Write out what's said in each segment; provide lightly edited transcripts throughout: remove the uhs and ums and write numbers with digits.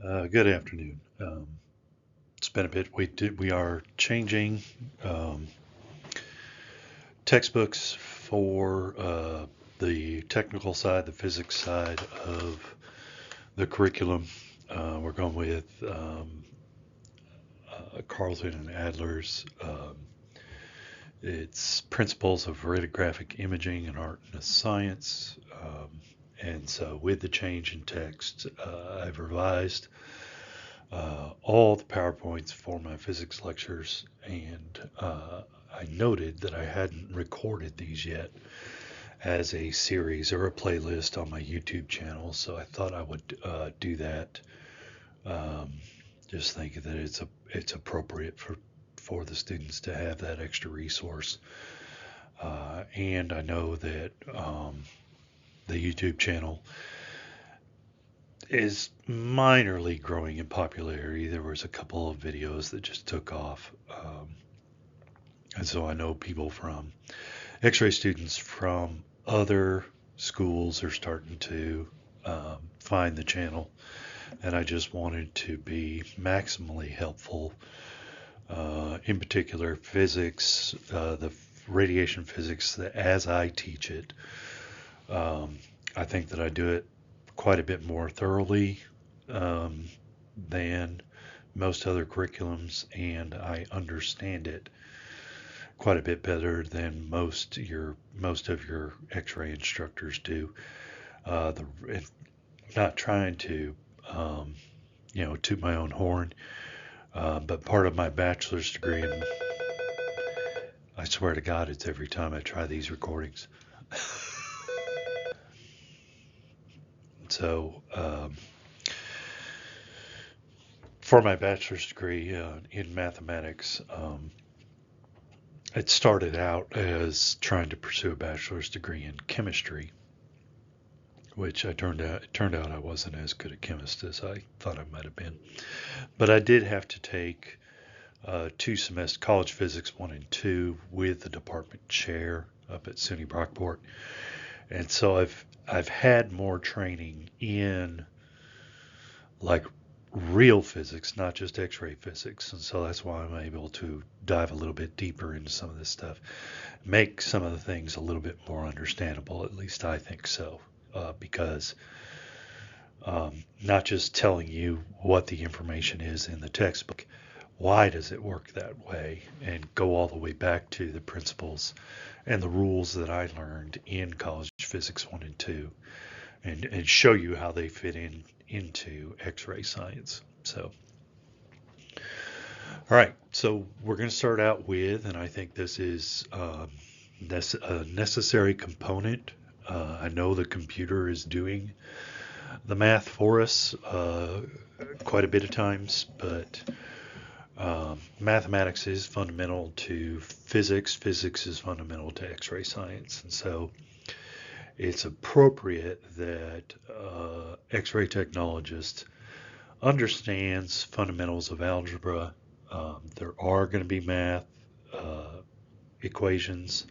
Good afternoon. It's been a bit. We are changing um, textbooks for the technical side, the physics side of the curriculum. We're going with Carlton and Adler's. It's Principles of Radiographic Imaging in Art and Science. And so, with the change in text, I've revised all the PowerPoints for my physics lectures, and I noted that I hadn't recorded these yet as a series or a playlist on my YouTube channel, so I thought I would do that. Um, just thinking that it's appropriate for the students to have that extra resource. And I know that the YouTube channel is minorly growing in popularity. There was a couple of videos that just took off. And so I know people from X-ray students from other schools are starting to find the channel. And I just wanted to be maximally helpful, in particular physics, the radiation physics, as I teach it. I think that I do it quite a bit more thoroughly than most other curriculums, and I understand it quite a bit better than most of your X-ray instructors do. Not trying to toot my own horn, but part of my bachelor's degree, and I swear to God, it's every time I try these recordings. So, for my bachelor's degree in mathematics, it started out as trying to pursue a bachelor's degree in chemistry, which it turned out I wasn't as good a chemist as I thought I might have been. But I did have to take 2 semesters college physics 1 and 2 with the department chair up at SUNY Brockport, and so I've had more training in like real physics, not just X-ray physics, and so that's why I'm able to dive a little bit deeper into some of this stuff, make some of the things a little bit more understandable. At least I think so, because not just telling you what the information is in the textbook, why does it work that way, and go all the way back to the principles and the rules that I learned in college physics 1 and 2, and show you how they fit into X-ray science. So, all right, so we're going to start out with, and I think this is a necessary component. I know the computer is doing the math for us quite a bit of times, but mathematics is fundamental to physics. Physics is fundamental to X-ray science, and so it's appropriate that X-ray technologist understands fundamentals of algebra. There are going to be math equations,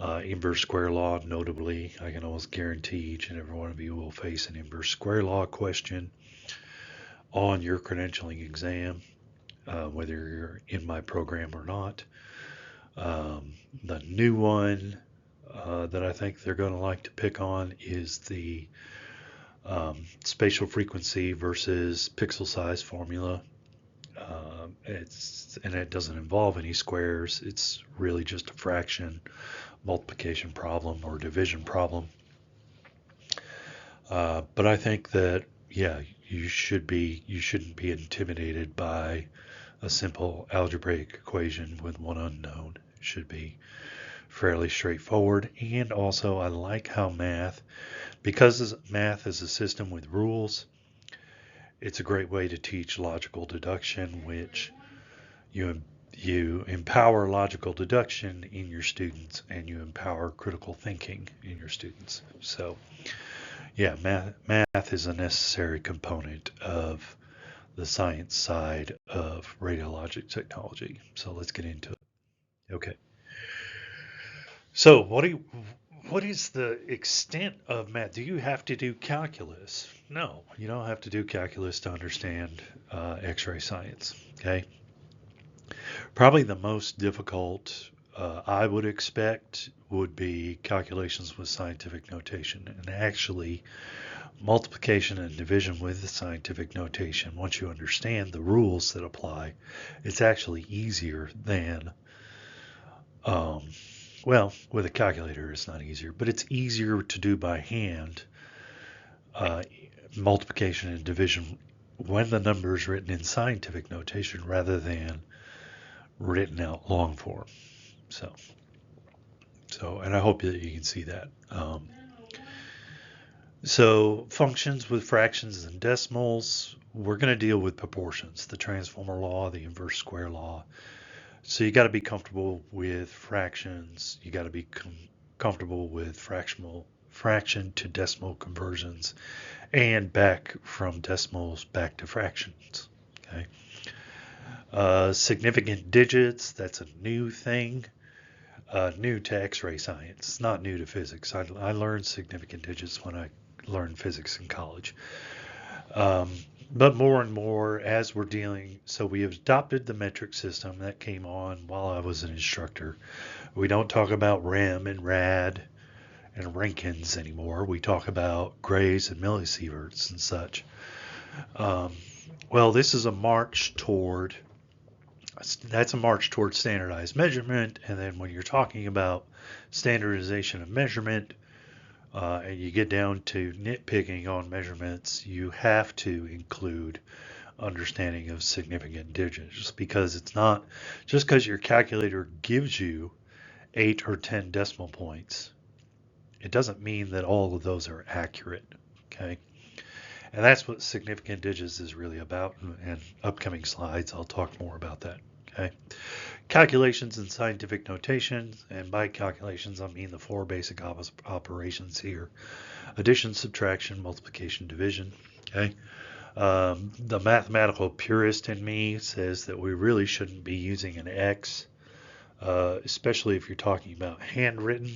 inverse square law notably. I can almost guarantee each and every one of you will face an inverse square law question on your credentialing exam, whether you're in my program or not. The new one that I think they're going to like to pick on is the spatial frequency versus pixel size formula. It doesn't involve any squares. It's really just a fraction multiplication problem or division problem. But I think that you shouldn't be intimidated by a simple algebraic equation with one unknown. It should be fairly straightforward. And also, I like how because math is a system with rules, it's a great way to teach logical deduction, which you empower logical deduction in your students, and you empower critical thinking in your students. So, yeah, math is a necessary component of the science side of radiologic technology. So let's get into it. Okay. So what is the extent of math? Do you have to do calculus? No, you don't have to do calculus to understand X-ray science. Okay, probably the most difficult I would expect would be calculations with scientific notation, and actually multiplication and division with scientific notation. Once you understand the rules that apply, it's actually easier than um, well, with a calculator, it's not easier, but it's easier to do by hand, uh, multiplication and division when the number is written in scientific notation rather than written out long form. So, and I hope that you can see that. So functions with fractions and decimals, we're going to deal with proportions, the transformer law, the inverse square law. So you got to be comfortable with fractions. You got to be comfortable with fraction to decimal conversions, and back from decimals back to fractions. Okay. Significant digits, that's a new thing, new to X-ray science. It's not new to physics. I learned significant digits when I learned physics in college. But more and more as we're dealing, so we have adopted the metric system that came on while I was an instructor. We don't talk about rem and rad and Rankins anymore. We talk about grays and millisieverts and such. Well, this is a march toward, that's a march toward standardized measurement. And then when you're talking about standardization of measurement, and you get down to nitpicking on measurements, you have to include understanding of significant digits, just because it's not, just because your calculator gives you 8 or 10 decimal points, it doesn't mean that all of those are accurate. Okay, and that's what significant digits is really about, and upcoming slides I'll talk more about that. Okay, calculations in scientific notation, and by calculations I mean the 4 basic operations here: addition, subtraction, multiplication, division. Okay, the mathematical purist in me says that we really shouldn't be using an X, especially if you're talking about handwritten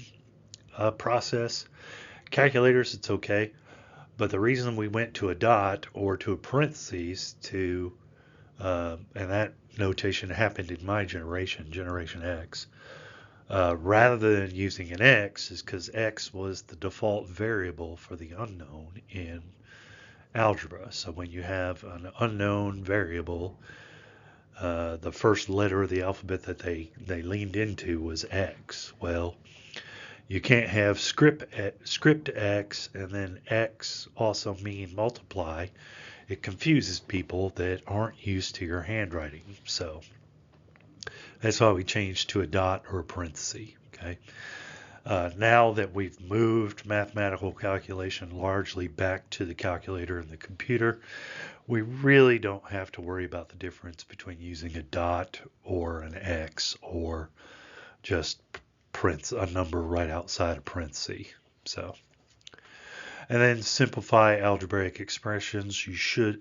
process. Calculators, it's okay, but the reason we went to a dot or to a parentheses to and that notation happened in my generation, Generation X, rather than using an X, is because X was the default variable for the unknown in algebra. So when you have an unknown variable, the first letter of the alphabet that they leaned into was X. Well, you can't have script X and then X also mean multiply. It confuses people that aren't used to your handwriting. So that's why we changed to a dot or a parenthesis. Okay. Now that we've moved mathematical calculation largely back to the calculator and the computer, we really don't have to worry about the difference between using a dot or an X or just a number right outside a parenthesis. So, and then simplify algebraic expressions.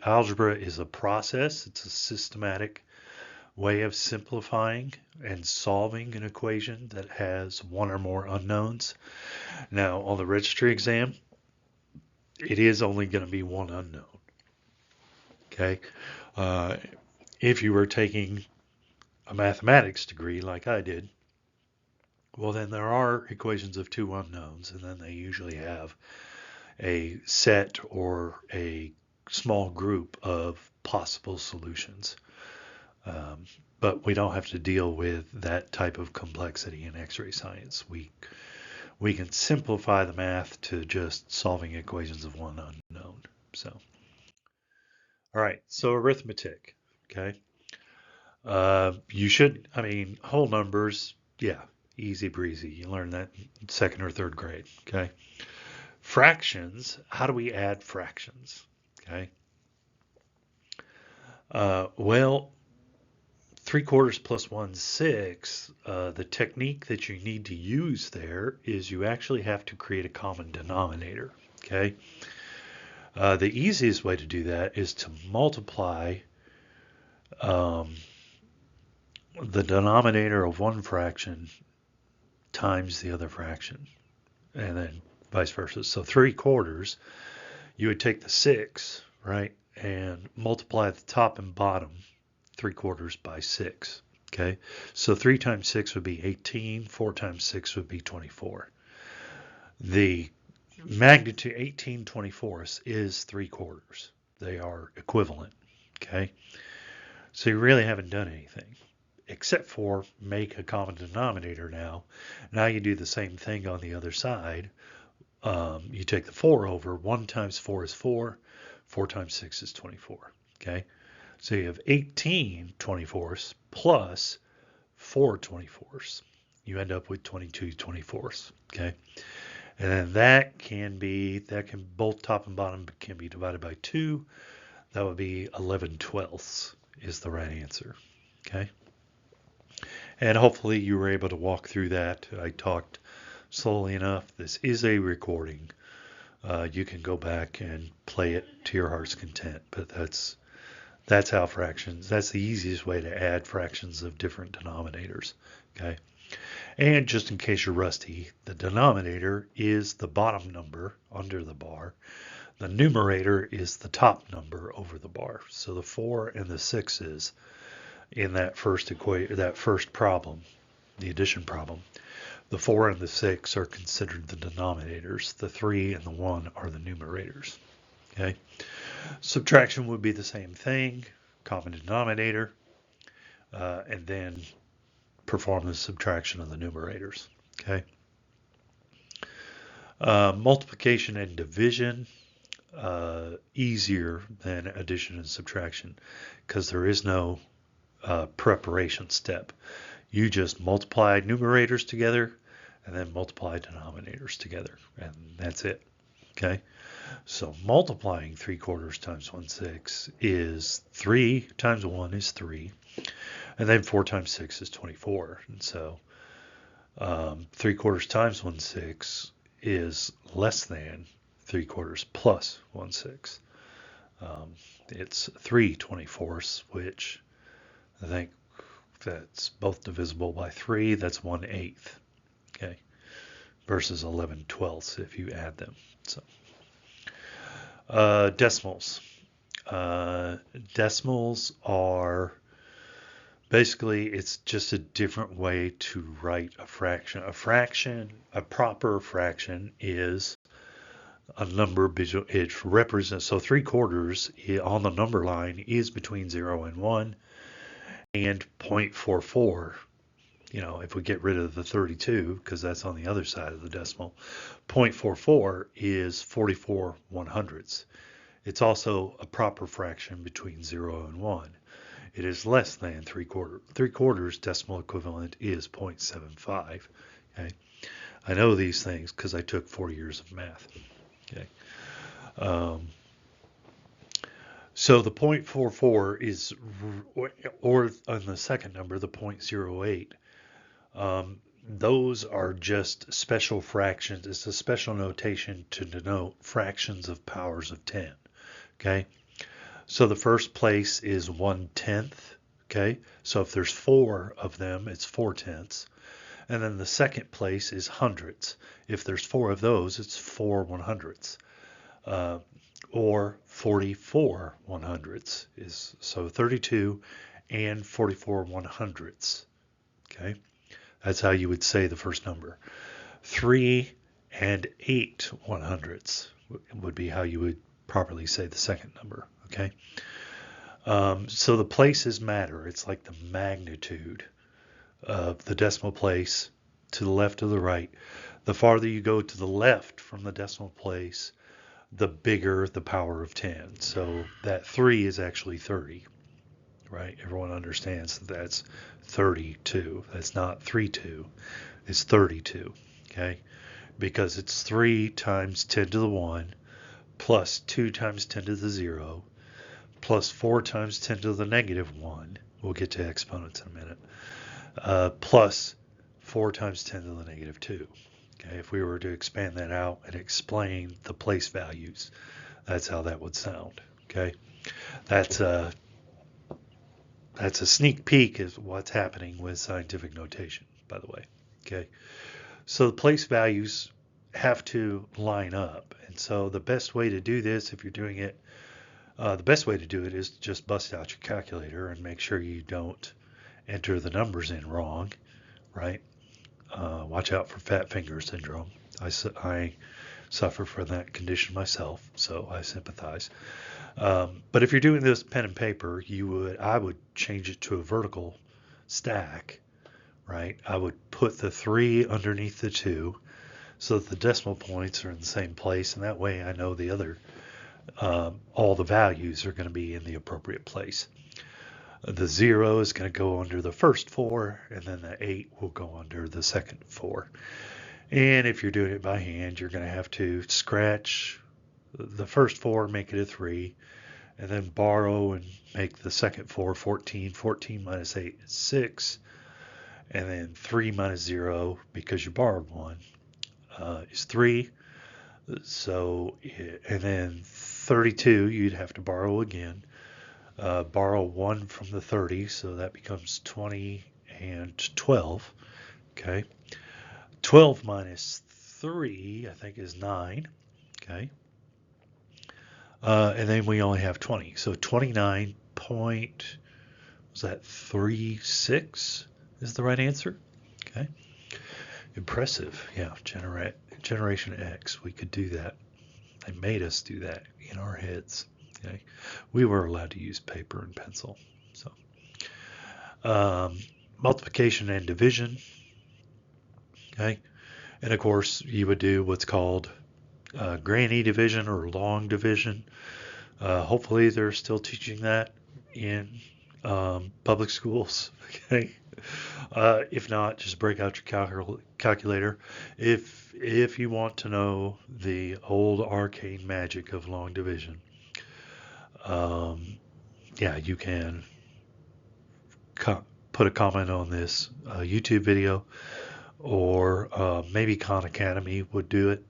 Algebra is a process. It's a systematic way of simplifying and solving an equation that has one or more unknowns. Now, on the registry exam, it is only going to be one unknown. Okay. If you were taking a mathematics degree like I did, well, then there are equations of 2 unknowns, and then they usually have a set or a small group of possible solutions. But we don't have to deal with that type of complexity in X-ray science. We can simplify the math to just solving equations of one unknown. So, all right, so arithmetic, okay? You should, whole numbers, yeah, easy breezy. You learn that in 2nd or 3rd grade, okay? Fractions, how do we add fractions, okay? Well, 3/4 plus 1/6, the technique that you need to use there is you actually have to create a common denominator, okay? The easiest way to do that is to multiply the denominator of one fraction times the other fraction. and then vice versa. So 3/4, you would take the 6, right, and multiply the top and bottom 3/4 by 6. Okay, so 3 times 6 would be 18, 4 times 6 would be 24. The magnitude 18/24 is 3/4. They are equivalent. Okay, so you really haven't done anything except for make a common denominator now. Now you do the same thing on the other side. You take the 4 over. 1 times 4 is 4. 4 times 6 is 24. Okay, so you have 18/24 plus 4/24. You end up with 22/24. Okay, and then that can both top and bottom can be divided by 2. That would be 11/12 is the right answer. Okay, and hopefully you were able to walk through that. I talked slowly enough. This is a recording. You can go back and play it to your heart's content, but that's how fractions, that's the easiest way to add fractions of different denominators. Okay, and just in case you're rusty, the denominator is the bottom number under the bar. The numerator is the top number over the bar. So the 4 and the 6's in that first problem, the addition problem, the 4 and the 6 are considered the denominators. The 3 and the 1 are the numerators. Okay. Subtraction would be the same thing, common denominator, and then perform the subtraction of the numerators. Okay. Multiplication and division, easier than addition and subtraction because there is no preparation step. You just multiply numerators together and then multiply denominators together, and that's it. Okay, so multiplying 3/4 times 1/6 is 3 times 1 is 3, and then 4 times 6 is 24. And so 3/4 times 1/6 is less than 3/4 plus 1/6. It's 3/24, which I think that's both divisible by 3. That's 1/8. Okay, versus 11/12 if you add them. So decimals. Decimals are basically, it's just a different way to write a fraction. A proper fraction is a number. It represents, so 3/4 on the number line is between 0 and 1, and 0.44. If we get rid of the 32, because that's on the other side of the decimal, 0.44 is 44/100ths. It's also a proper fraction between 0 and 1. It is less than 3/4. 3/4 decimal equivalent is 0.75. Okay, I know these things because I took 4 years of math. Okay, so the 0.44 is, or on the second number, the 0.08. Those are just special fractions. It's a special notation to denote fractions of powers of 10. Okay, so the first place is 1/10. Okay, so if there's 4 of them, it's 4/10. And then the second place is hundredths. If there's 4 of those, it's 4/100ths. Or 44/100ths is, so 32 and 44/100ths. Okay, that's how you would say the first number. 3 and 8/100ths would be how you would properly say the second number. Okay, so the places matter. It's like the magnitude of the decimal place to the left or the right. The farther you go to the left from the decimal place, the bigger the power of 10. So that 3 is actually 30, right? Everyone understands that that's 32. That's not 32. It's 32, okay? Because it's 3 times 10 to the 1 plus 2 times 10 to the 0 plus 4 times 10 to the negative 1. We'll get to exponents in a minute. Plus 4 times 10 to the negative 2. Okay, if we were to expand that out and explain the place values, that's how that would sound. Okay, that's a sneak peek of what's happening with scientific notation, by the way. Okay, so the place values have to line up. And so the best way to do this, if you're doing it, the best way to do it is to just bust out your calculator and make sure you don't enter the numbers in wrong, right? Watch out for fat finger syndrome. I suffer from that condition myself, so I sympathize. But if you're doing this pen and paper, I would change it to a vertical stack, right? I would put the 3 underneath the 2 so that the decimal points are in the same place, and that way I know the other, all the values are going to be in the appropriate place. The 0 is going to go under the first 4, and then the 8 will go under the second 4. And if you're doing it by hand, you're going to have to scratch the first 4, make it a 3, and then borrow and make the second 4 14. 14 minus 8 is 6, and then 3 minus 0, because you borrowed 1, is 3. So, and then 32, you'd have to borrow again. Borrow 1 from the 30, so that becomes 20 and 12. Okay. 12 minus 3, I think, is 9. Okay. And then we only have 20. So 29.36 is the right answer. Okay. Impressive. Yeah. Generation X. We could do that. They made us do that in our heads. Okay. We were allowed to use paper and pencil. So multiplication and division. Okay. And of course, you would do what's called granny division or long division. Hopefully, they're still teaching that in public schools. Okay. If not, just break out your calculator. If you want to know the old arcane magic of long division, yeah, you can put a comment on this YouTube video, or maybe Khan Academy would do it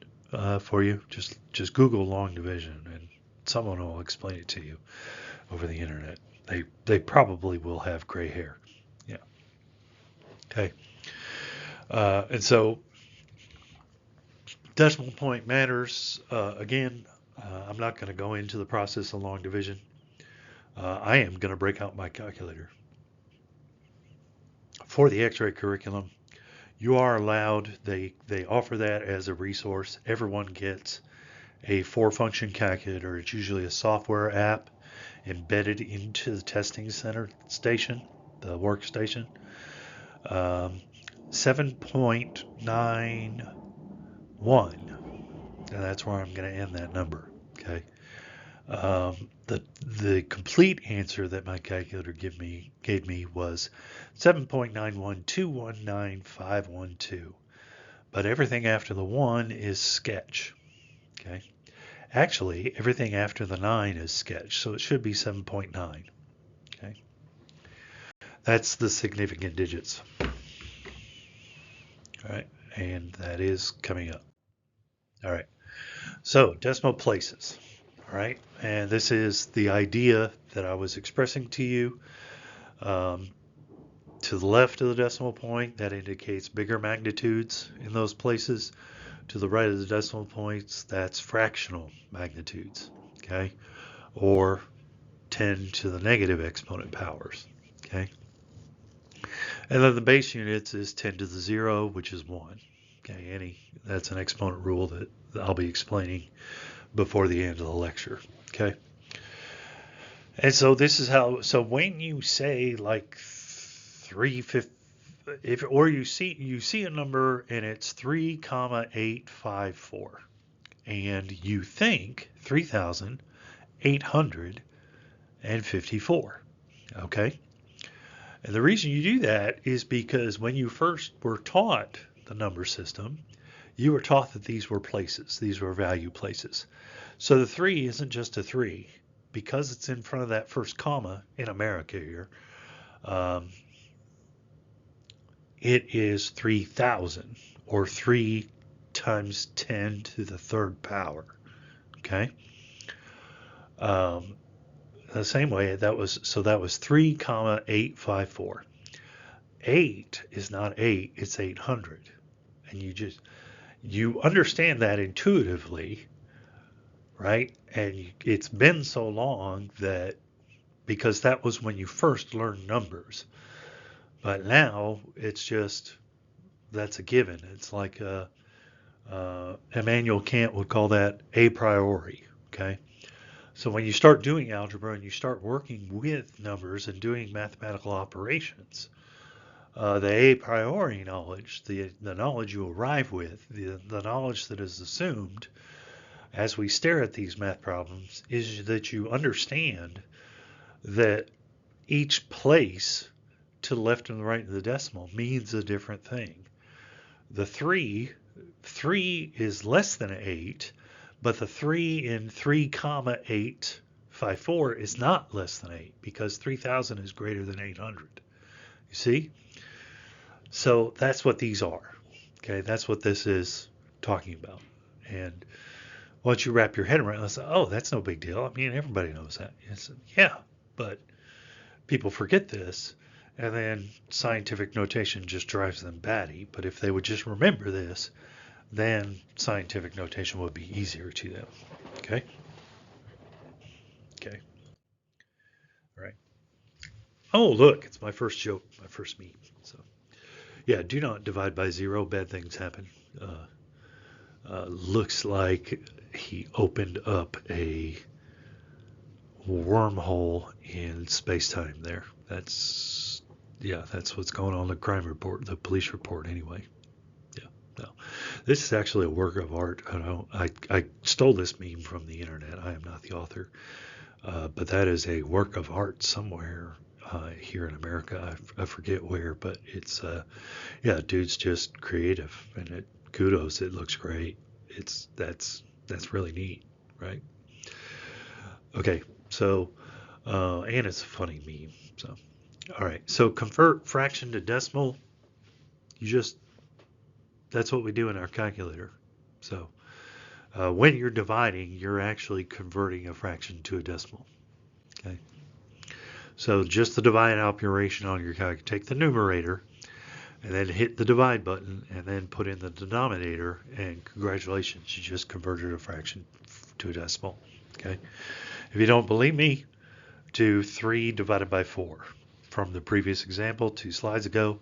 for you. Just Google long division, and someone will explain it to you over the internet. They probably will have gray hair. Yeah. Okay. And so decimal point matters. Again, I'm not going to go into the process of long division. I am going to break out my calculator. For the X-ray curriculum, you are allowed, they offer that as a resource. Everyone gets a 4-function calculator. It's usually a software app embedded into the testing center station, the workstation. 7.91, and that's where I'm going to end that number. Okay. The complete answer that my calculator gave me was 7.91219.512, but everything after the 1 is sketch. Okay. Actually, everything after the 9 is sketch, so it should be 7.9. Okay. That's the significant digits. All right, and that is coming up. All right, so decimal places. All right, and this is the idea that I was expressing to you. To the left of the decimal point, that indicates bigger magnitudes in those places. To the right of the decimal points, that's fractional magnitudes, okay, or 10 to the negative exponent powers, okay. And then the base units is 10 to the 0, which is 1. Okay, that's an exponent rule that I'll be explaining before the end of the lecture. Okay. And so this is how, so when you say like 350, or you see a number and it's 3,854, and you think 3,854. Okay. And the reason you do that is because when you first were taught the number system, you were taught that these were places. These were value places. So the 3 isn't just a 3. Because it's in front of that first comma in America here, it is 3,000, or 3 times 10 to the 3rd power. Okay? The same way, that was 3,854. 8 is not 8, it's 800. And you understand that intuitively, right? And it's been so long that because that was when you first learned numbers. But now it's just that's a given. It's like Immanuel Kant would call that a priori. Okay, so when you start doing algebra and you start working with numbers and doing mathematical operations, the a priori knowledge, the knowledge you arrive with, the knowledge that is assumed as we stare at these math problems, is that you understand that each place to the left and the right of the decimal means a different thing. The 3 is less than 8, but the 3 in 3 comma 854 is not less than 8 because 3000 is greater than 800. You see? So that's what these are. Okay, that's what this is talking about. And once you wrap your head around it, say, oh, that's no big deal. I mean, everybody knows that. It's, yeah, but people forget this, and then scientific notation just drives them batty. But if they would just remember this, then scientific notation would be easier to them. Okay? Okay. All right. Oh, look, it's my first joke, my first meme. So, yeah, do not divide by 0. Bad things happen. Looks like he opened up a wormhole in space-time there. That's what's going on in the crime report, the police report anyway. Yeah, no. This is actually a work of art. I stole this meme from the internet. I am not the author. But that is a work of art somewhere here in America. I forget where, but it's dude's just creative, and kudos. It looks great. That's really neat, right? Okay, so and it's a funny meme. So all right, so convert fraction to decimal. That's what we do in our calculator. So when you're dividing, you're actually converting a fraction to a decimal. Okay. So just the divide operation on your calculator. Take the numerator and then hit the divide button and then put in the denominator, and congratulations, you just converted a fraction to a decimal. Okay. If you don't believe me, do 3 divided by 4 from the previous example 2 slides ago.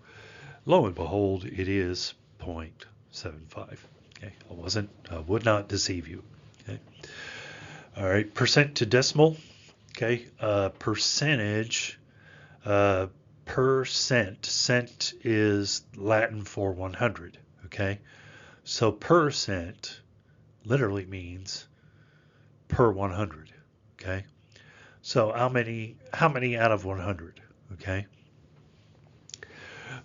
Lo and behold, it is 0.75. Okay, I would not deceive you. Okay. All right, percent to decimal. Okay, percentage, percent. Cent is Latin for 100. Okay, so percent literally means per 100. Okay, so how many out of 100? Okay.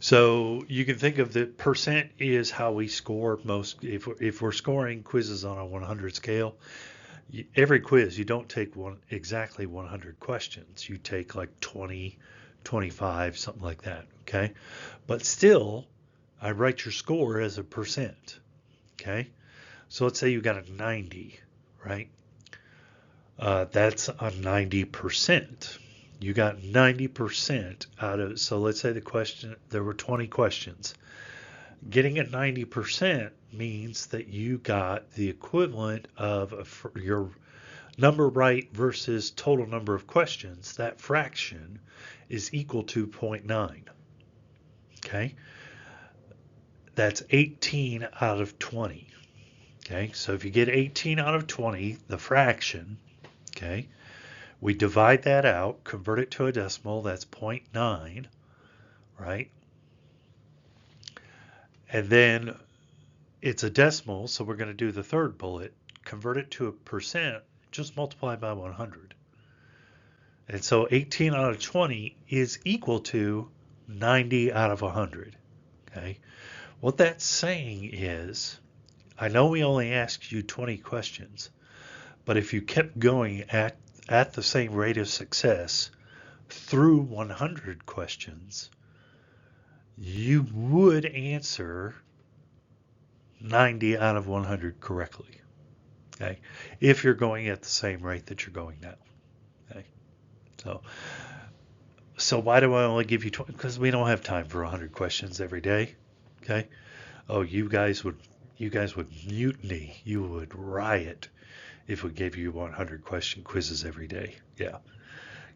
So you can think of the percent is how we score most. If we're scoring quizzes on a 100 scale, every quiz you don't take exactly 100 questions. You take like 20, 25, something like that. Okay, but still, I write your score as a percent. Okay, so let's say you got a 90, right? That's a 90%. You got 90% out of, so let's say there were 20 questions. Getting at 90% means that you got the equivalent of your number right versus total number of questions. That fraction is equal to 0.9. Okay? That's 18 out of 20. Okay? So if you get 18 out of 20, the fraction, okay? We divide that out, convert it to a decimal, that's 0.9, right? And then it's a decimal, so we're going to do the third bullet, convert it to a percent, just multiply by 100. And so 18 out of 20 is equal to 90 out of 100, okay? What that's saying is, I know we only asked you 20 questions, but if you kept going at the same rate of success through 100 questions, you would answer 90 out of 100 correctly. Okay, if you're going at the same rate that you're going now. Okay, so why do I only give you 20? Because we don't have time for 100 questions every day. Okay, oh, you guys would you guys would mutiny. You would riot if we gave you 100 question quizzes every day. Yeah.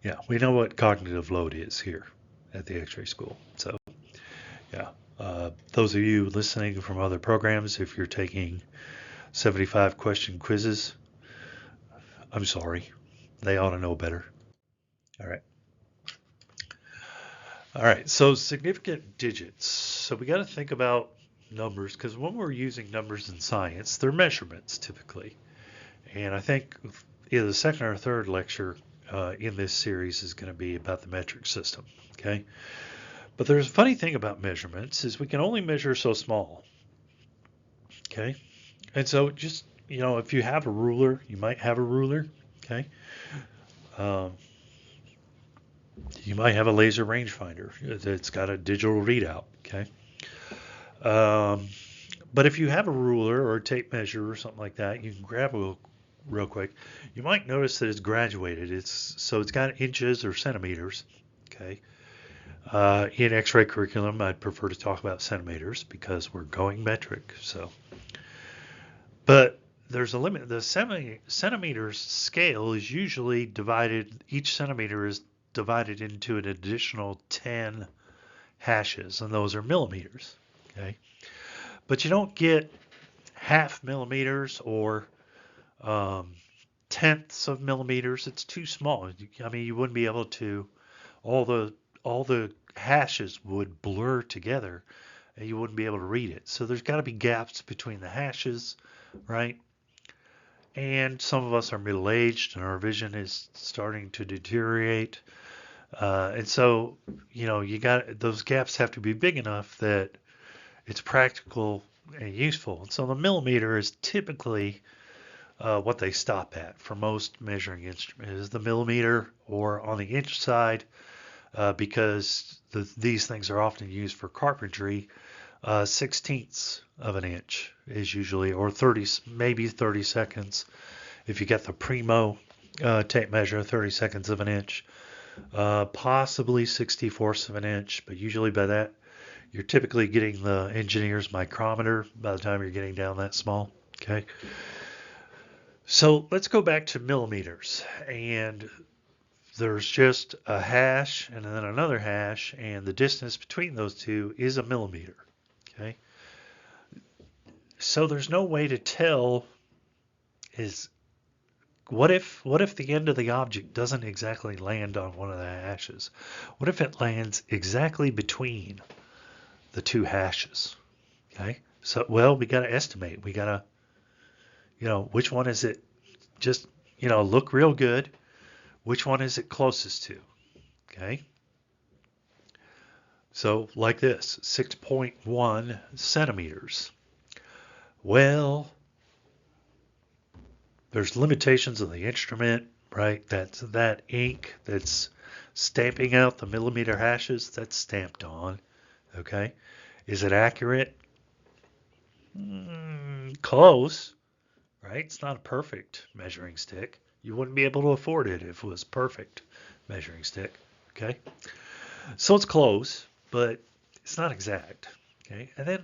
Yeah. We know what cognitive load is here at the X-ray school. So, yeah. Those of you listening from other programs, if you're taking 75 question quizzes, I'm sorry. They ought to know better. All right. All right. So significant digits. So we got to think about numbers because when we're using numbers in science, they're measurements typically. And I think either the second or third lecture in this series is going to be about the metric system. Okay. But there's a funny thing about measurements is we can only measure so small. Okay. And so just, if you have a ruler, you might have a ruler. Okay. Um, you might have a laser rangefinder that's got a digital readout. Okay. Um, but if you have a ruler or a tape measure or something like that, you can grab a real quick. You might notice that it's graduated. It's got inches or centimeters. Okay. In X-ray curriculum, I'd prefer to talk about centimeters because we're going metric. So, but there's a limit. The centimeters scale is usually divided. Each centimeter is divided into an additional 10 hashes, and those are millimeters. Okay. But you don't get half millimeters or tenths of millimeters. It's too small. I mean, you wouldn't be able to. All the hashes would blur together, and you wouldn't be able to read it. So there's got to be gaps between the hashes, right? And some of us are middle-aged, and our vision is starting to deteriorate. And so, you got those gaps have to be big enough that it's practical and useful. And so the millimeter is typically what they stop at for most measuring instruments is the millimeter or on the inch side because these things are often used for carpentry. 16ths of an inch is usually, or 30, maybe 30 seconds. If you get the Primo tape measure, 30 seconds of an inch, possibly 64ths of an inch, but usually by that, you're typically getting the engineer's micrometer by the time you're getting down that small. Okay. So let's go back to millimeters, and there's just a hash and then another hash, and the distance between those two is a millimeter. Okay. So there's no way to tell is what if the end of the object doesn't exactly land on one of the hashes? What if it lands exactly between the two hashes? Okay. So, well, we got to estimate. We got to, which one is it? Just, look real good. Which one is it closest to? Okay. So like this, 6.1 centimeters. Well, there's limitations of the instrument, right? That's that ink that's stamping out the millimeter hashes, that's stamped on. Okay. Is it accurate? Close, right? It's not a perfect measuring stick. You wouldn't be able to afford it if it was perfect measuring stick. Okay. So it's close, but it's not exact. Okay. And then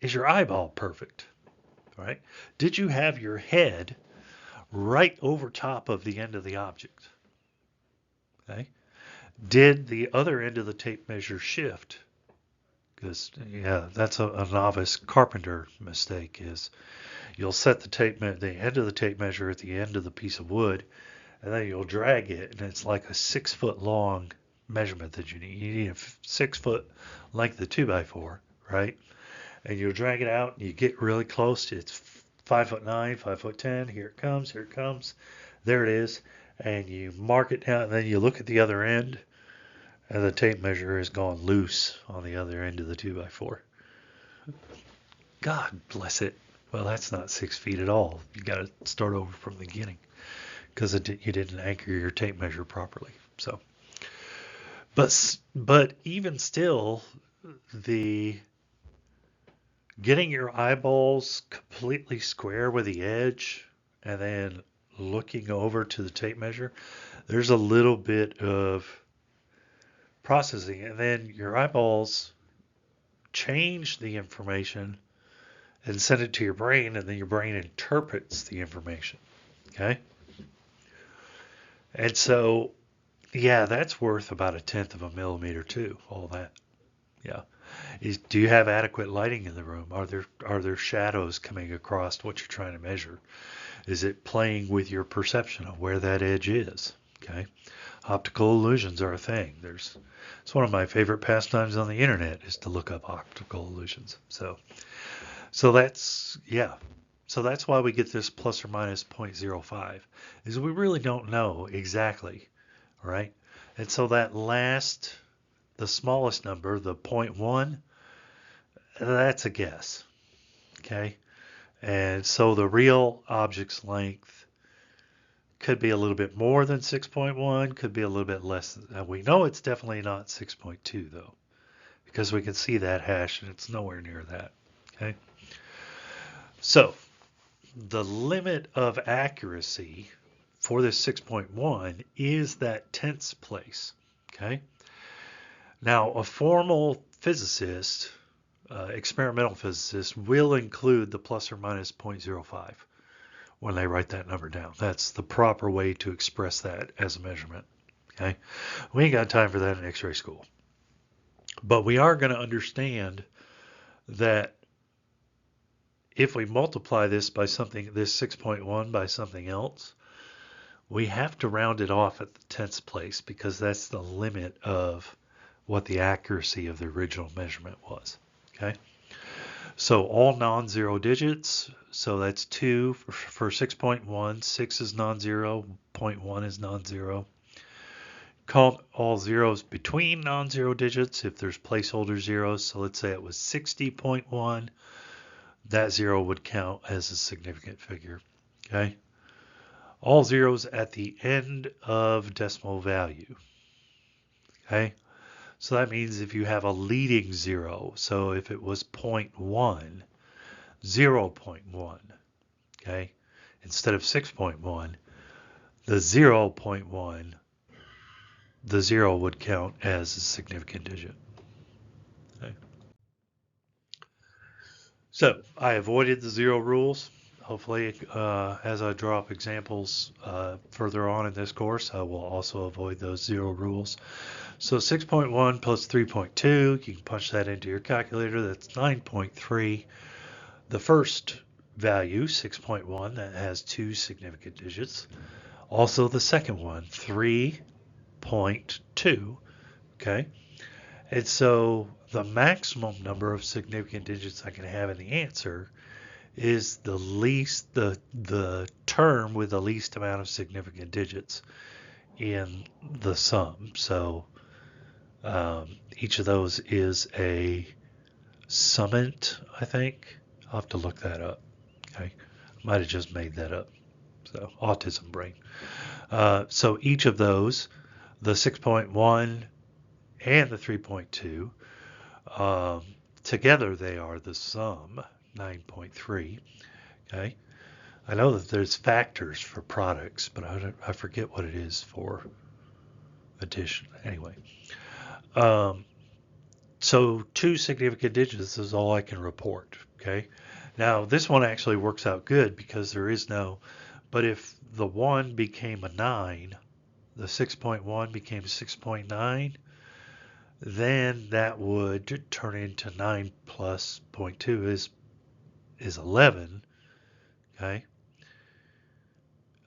is your eyeball perfect? Right? Did you have your head right over top of the end of the object? Okay. Did the other end of the tape measure shift? Because that's a novice carpenter mistake is you'll set the end of the tape measure at the end of the piece of wood, and then you'll drag it, and it's like a 6 foot long measurement that you need. You need a 6 foot length of 2x4, right? And you'll drag it out, and you get really close. It's 5'9", 5'10". Here it comes. Here it comes. There it is. And you mark it down, and then you look at the other end, and the tape measure has gone loose on the other end of the 2x4. God bless it. Well, that's not 6 feet at all. You got to start over from the beginning because you didn't anchor your tape measure properly. So, but even still, the getting your eyeballs completely square with the edge and then looking over to the tape measure, there's a little bit of processing, and then your eyeballs change the information and send it to your brain, and then your brain interprets the information. Okay? And so, yeah, that's worth about 1/10 of a millimeter too, all that. Yeah. Do you have adequate lighting in the room? Are there shadows coming across what you're trying to measure? Is it playing with your perception of where that edge is? Okay. Optical illusions are a thing. It's one of my favorite pastimes on the internet is to look up optical illusions. So that's, yeah. So that's why we get this plus or minus 0.05 is we really don't know exactly, right? And so the smallest number, the 0.1, that's a guess, okay? And so the real object's length could be a little bit more than 6.1, could be a little bit less. We know it's definitely not 6.2 though, because we can see that hash and it's nowhere near that, okay? So the limit of accuracy for this 6.1 is that tenths place, okay? Now, a formal physicist, experimental physicist, will include the plus or minus 0.05 when they write that number down. That's the proper way to express that as a measurement, okay? We ain't got time for that in X-ray school. But we are going to understand that if we multiply this by something, this 6.1 by something else, we have to round it off at the tenths place because that's the limit of what the accuracy of the original measurement was. Okay, so all non-zero digits, so that's 2 for 6.1, 6 is non-zero, 0.1 is non-zero. Count all zeros between non-zero digits if there's placeholder zeros, so let's say it was 60.1, that zero would count as a significant figure. Okay, all zeros at the end of decimal value. Okay, so that means if you have a leading zero, so if it was 0.1, 0.1, okay, instead of 6.1, the 0.1, the zero would count as a significant digit. Okay. So I avoided the zero rules. Hopefully, as I draw up examples further on in this course, I will also avoid those zero rules. So 6.1 plus 3.2, you can punch that into your calculator. That's 9.3. The first value, 6.1, that has 2 significant digits. Also the second one, 3.2. Okay. And so the maximum number of significant digits I can have in the answer is the term with the least amount of significant digits in the sum. So each of those is a summand, I think. I'll have to look that up. Okay, might have just made that up. So autism brain. So each of those, the 6.1 and the 3.2, together they are the sum, 9.3. Okay, I know that there's factors for products, but I forget what it is for addition. Anyway, so 2 significant digits is all I can report. Okay, now this one actually works out good because there is no, but if the 1 became a 9, the 6.1 became 6.9, then that would turn into 9 plus 0.2 is 11. Okay.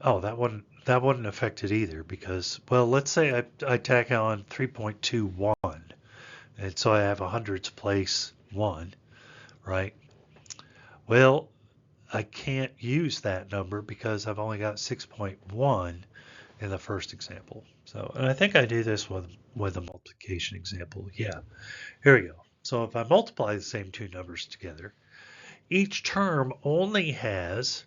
Oh, that wouldn't affect it either because, well, let's say I tack on 3.21, and so I have a hundreds place 1, right? Well, I can't use that number because I've only got 6.1 in the first example. So, and I think I do this with a multiplication example. Yeah, here we go. So if I multiply the same 2 numbers together, each term only has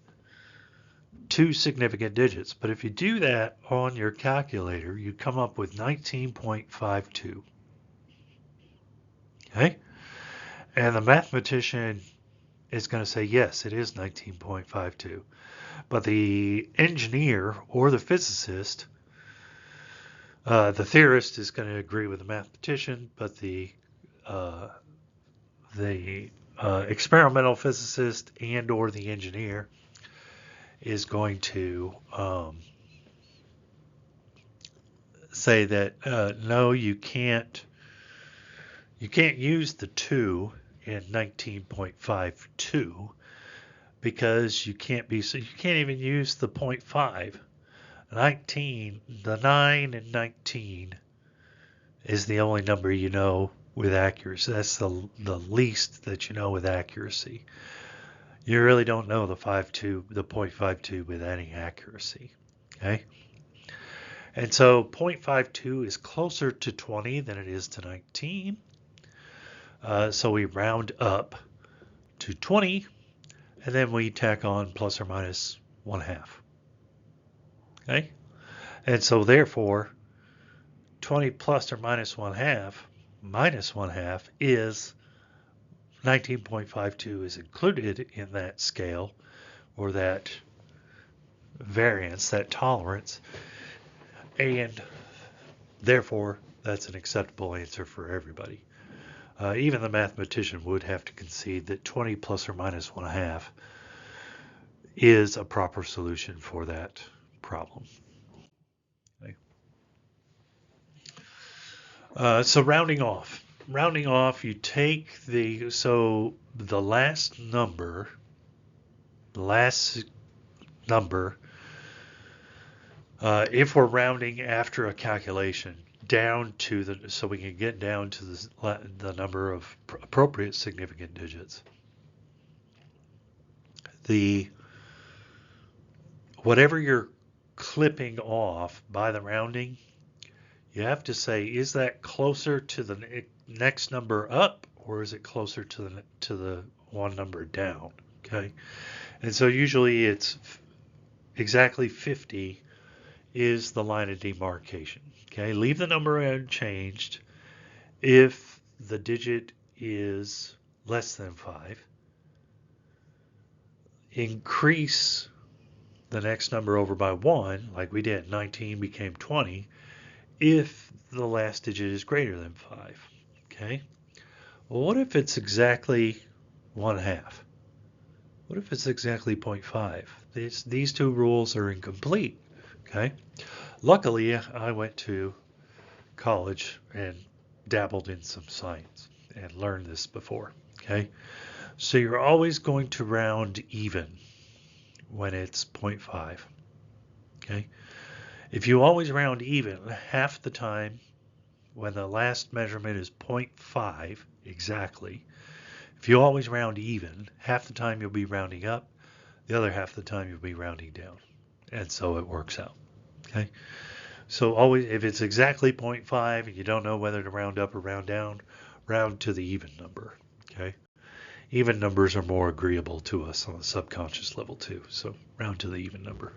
2 significant digits. But if you do that on your calculator, you come up with 19.52. Okay? And the mathematician is going to say, yes, it is 19.52. But the engineer or the physicist, the theorist is going to agree with the mathematician, but the experimental physicist and or the engineer is going to say that no, you can't use the 2 in 19.52 because you can't even use the 0.5. 19, the 9 and 19 is the only number you know with accuracy. That's the least that you know with accuracy. You really don't know the 0.52 with any accuracy. Okay? And so 0.52 is closer to 20 than it is to 19. So we round up to 20, and then we tack on plus or minus 1/2. Okay? And so therefore, 20 plus or minus 1/2 minus 1/2 is 19.52 is included in that scale or that variance, that tolerance, and therefore that's an acceptable answer for everybody. Even the mathematician would have to concede that 20 plus or minus 1/2 is a proper solution for that problem. Okay. So rounding off. Rounding off, you take the last number, if we're rounding after a calculation, down to so we can get down to the number of appropriate significant digits. Whatever you're clipping off by the rounding, you have to say, is that closer to the next number up, or is it closer to the one number down? Okay, and so usually it's exactly 50 is the line of demarcation. Okay, leave the number unchanged if the digit is less than 5. Increase the next number over by 1, like we did. 19 became 20 if the last digit is greater than 5. Okay, well, what if it's exactly 1/2? What if it's exactly 0.5? These two rules are incomplete. Okay, luckily I went to college and dabbled in some science and learned this before. Okay, so you're always going to round even when it's 0.5. Okay, if you always round even, half the time when the last measurement is 0.5 exactly, if you always round even, half the time you'll be rounding up, the other half the time you'll be rounding down, and so it works out. Okay, so always, if it's exactly 0.5 and you don't know whether to round up or round down, round to the even number. Okay, even numbers are more agreeable to us on a subconscious level too, so round to the even number.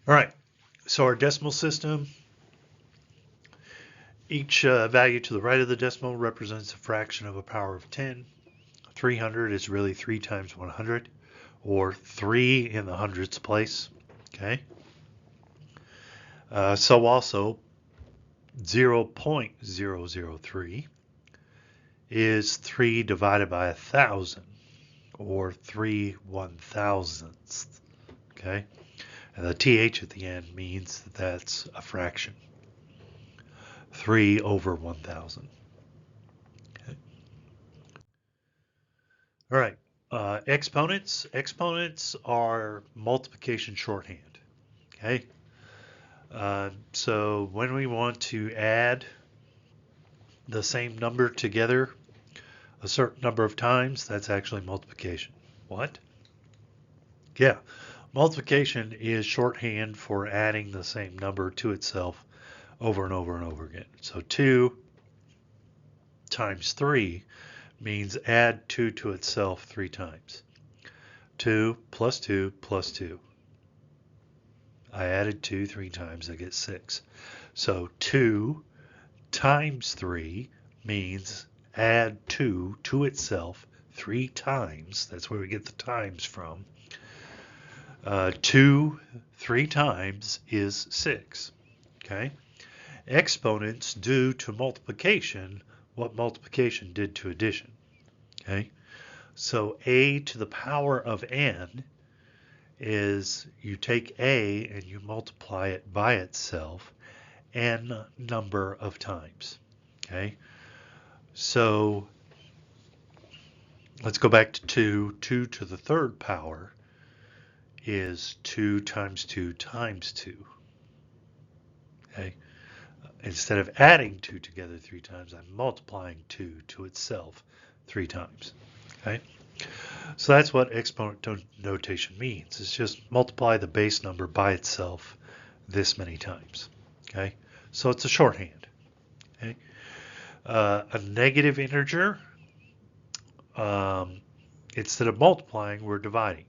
All right, so our decimal system, each value to the right of the decimal represents a fraction of a power of 10. 300 is really 3 times 100, or 3 in the hundredths place. Okay. So also 0.003 is 3 divided by 1,000, or 3 1,000ths. Okay. And the th at the end means that that's a fraction. 3 over 1,000. Okay. All right. Exponents. Exponents are multiplication shorthand. Okay. So when we want to add the same number together a certain number of times, that's actually multiplication. What? Yeah. Multiplication is shorthand for adding the same number to itself over and over and over again. So 2 times 3 means add 2 to itself 3 times. 2 plus 2 plus 2. I added 2 3 times, I get 6. So 2 times 3 means add 2 to itself 3 times. That's where we get the times from. 2 3 times is 6. Okay? exponents do to multiplication what multiplication did to addition. Okay, so a to the power of n is you take a and you multiply it by itself n number of times. Okay, so let's go back to 2. 2 to the third power is 2 times 2 times 2. Okay, instead of adding 2 together 3 times, I'm multiplying 2 to itself 3 times. Okay, so that's what exponent notation means. It's just multiply the base number by itself this many times. Okay, so it's a shorthand. Okay, a negative integer, instead of multiplying, we're dividing.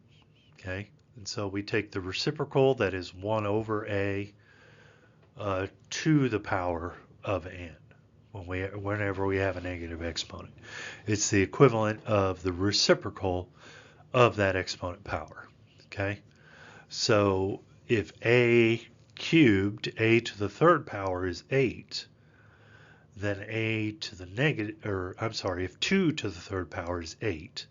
Okay, and so we take the reciprocal, that is 1 over a, to the power of n whenever we have a negative exponent. It's the equivalent of the reciprocal of that exponent power. Okay, so if a cubed, a to the third power is 8, then a to the negative, or I'm sorry, if 2 to the third power is 8,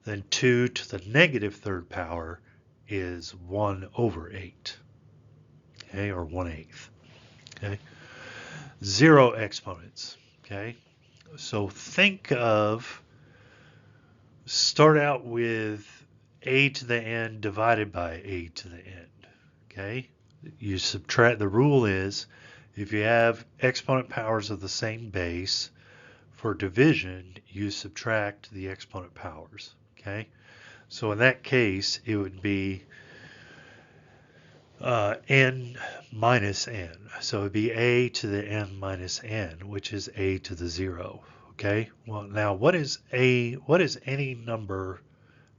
then 2 to the negative third power is 1 over 8. Okay, or 1/8. Okay, 0 exponents. Okay, so think of, start out with a to the n divided by a to the n. Okay, you subtract, the rule is if you have exponent powers of the same base, for division you subtract the exponent powers. Okay, so in that case it would be n minus n. So it would be a to the n minus n, which is a to the 0. Okay, well now what is any number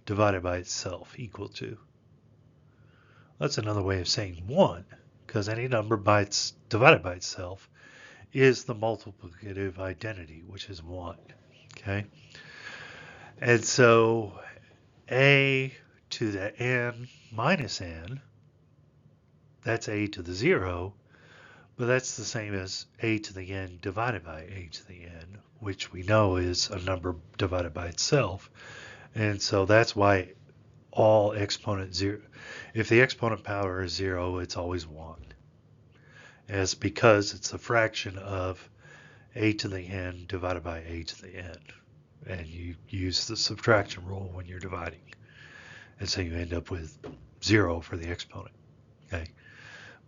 divided by itself equal to? That's another way of saying 1, because any number divided by itself is the multiplicative identity, which is 1. Okay, and so a to the n minus n, that's a to the 0, but that's the same as a to the n divided by a to the n, which we know is a number divided by itself. And so that's why all exponent 0, if the exponent power is 0, it's always 1. As because it's a fraction of a to the n divided by a to the n. And you use the subtraction rule when you're dividing. And so you end up with 0 for the exponent. Okay,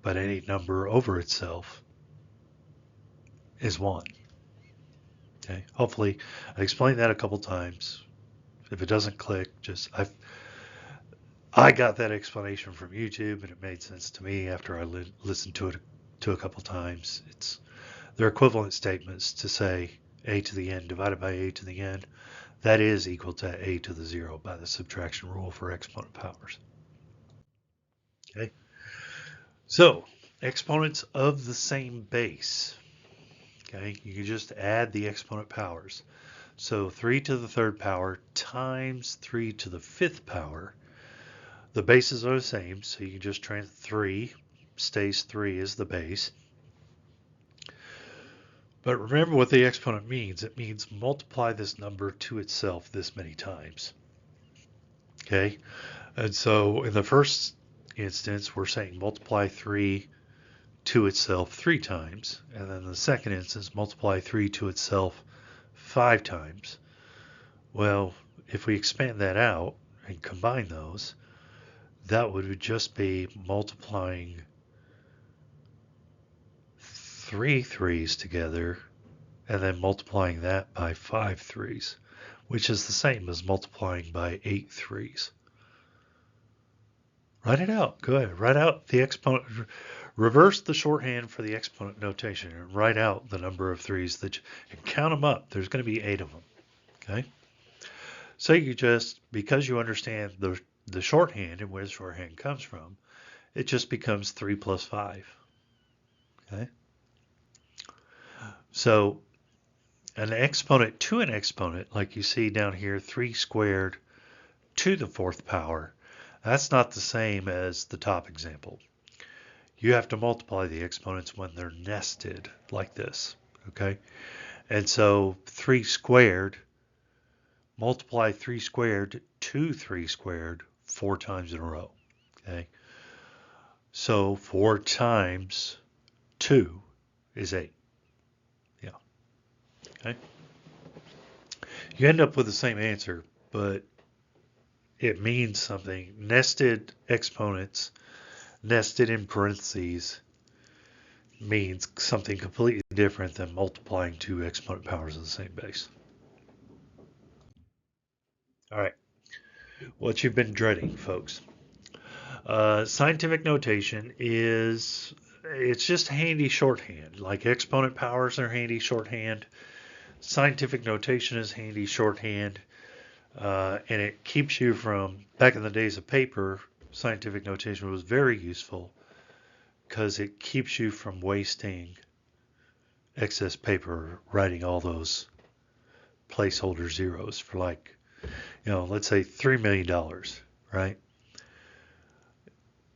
but any number over itself is 1. Okay, hopefully I explained that a couple times. If it doesn't click, just I got that explanation from YouTube and it made sense to me after I listened to it a couple times. They're equivalent statements to say a to the n divided by a to the n. That is equal to a to the 0 by the subtraction rule for exponent powers. Okay, so exponents of the same base. Okay, you can just add the exponent powers. So 3 to the third power times 3 to the 5th power. The bases are the same, so you can just transfer 3, stays 3 as the base. But remember what the exponent means. It means multiply this number to itself this many times. Okay, and so in the first instance, we're saying multiply 3 to itself 3 times. And then the second instance, multiply 3 to itself 5 times. Well, if we expand that out and combine those, that would just be multiplying 3 3's together and then multiplying that by 5 3's, which is the same as multiplying by 8 3's. Write it out. Go ahead. Write out the exponent. Reverse the shorthand for the exponent notation and write out the number of 3's and count them up. There's going to be 8 of them. Okay. So you just, because you understand the shorthand and where the shorthand comes from, it just becomes 3 plus 5. Okay. So an exponent to an exponent, like you see down here, 3 squared to the 4th power, that's not the same as the top example. you have to multiply the exponents when they're nested like this, okay? And so 3 squared, multiply 3 squared to 3 squared 4 times in a row, okay? So 4 times 2 is 8, yeah, okay? You end up with the same answer, but it means something. Nested exponents, nested in parentheses, means something completely different than multiplying 2 exponent powers of the same base. All right, what you've been dreading, folks. Scientific notation it's just handy shorthand. Like exponent powers are handy shorthand. Scientific notation is handy shorthand. And it keeps you from, back in the days of paper, scientific notation was very useful because it keeps you from wasting excess paper writing all those placeholder zeros for, like, let's say $3 million, right?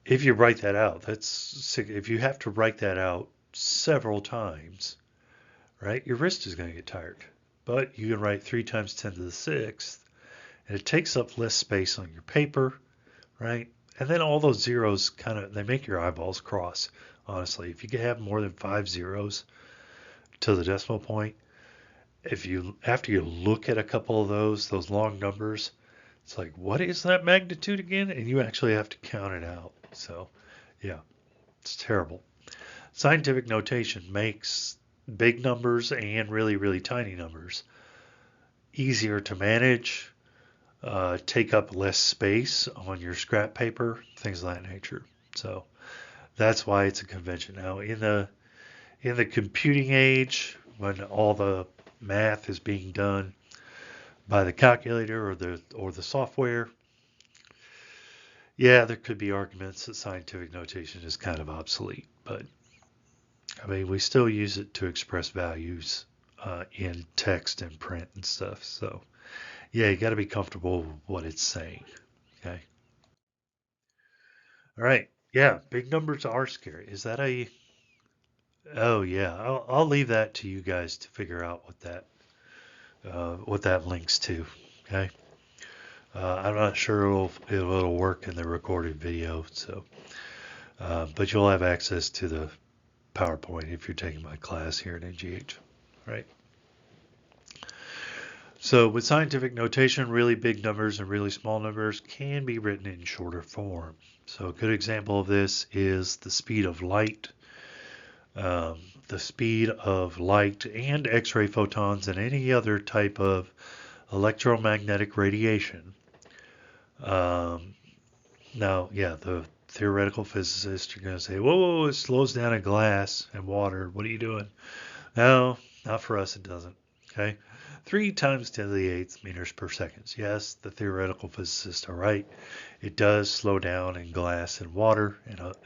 If you write that out, if you have to write that out several times, right, your wrist is going to get tired. But you can write 3 times 10 to the 6th, and it takes up less space on your paper, right? And then all those zeros they make your eyeballs cross, honestly. If you can have more than 5 zeros to the decimal point, after you look at a couple of those long numbers, it's like, what is that magnitude again? And you actually have to count it out. So, yeah, it's terrible. Scientific notation makes big numbers and really, really tiny numbers easier to manage, take up less space on your scrap paper, things of that nature. So that's why it's a convention. Now, in the computing age, when all the math is being done by the calculator or the software, yeah, there could be arguments that scientific notation is kind of obsolete, but I mean, we still use it to express values in text and print and stuff. So, yeah, you got to be comfortable with what it's saying. Okay. All right. Yeah, big numbers are scary. Is that a? Oh yeah, I'll leave that to you guys to figure out what that links to. Okay. I'm not sure it'll work in the recorded video. So, but you'll have access to the PowerPoint if you're taking my class here at NGH. Right. So with scientific notation, really big numbers and really small numbers can be written in shorter form. So a good example of this is the speed of light. The speed of light and X-ray photons and any other type of electromagnetic radiation. Now, yeah, the theoretical physicists are going to say, whoa, it slows down in glass and water. What are you doing? No, not for us, it doesn't. Okay. 3 times 10 to the 8th meters per second. Yes, the theoretical physicists are right. It does slow down in glass and water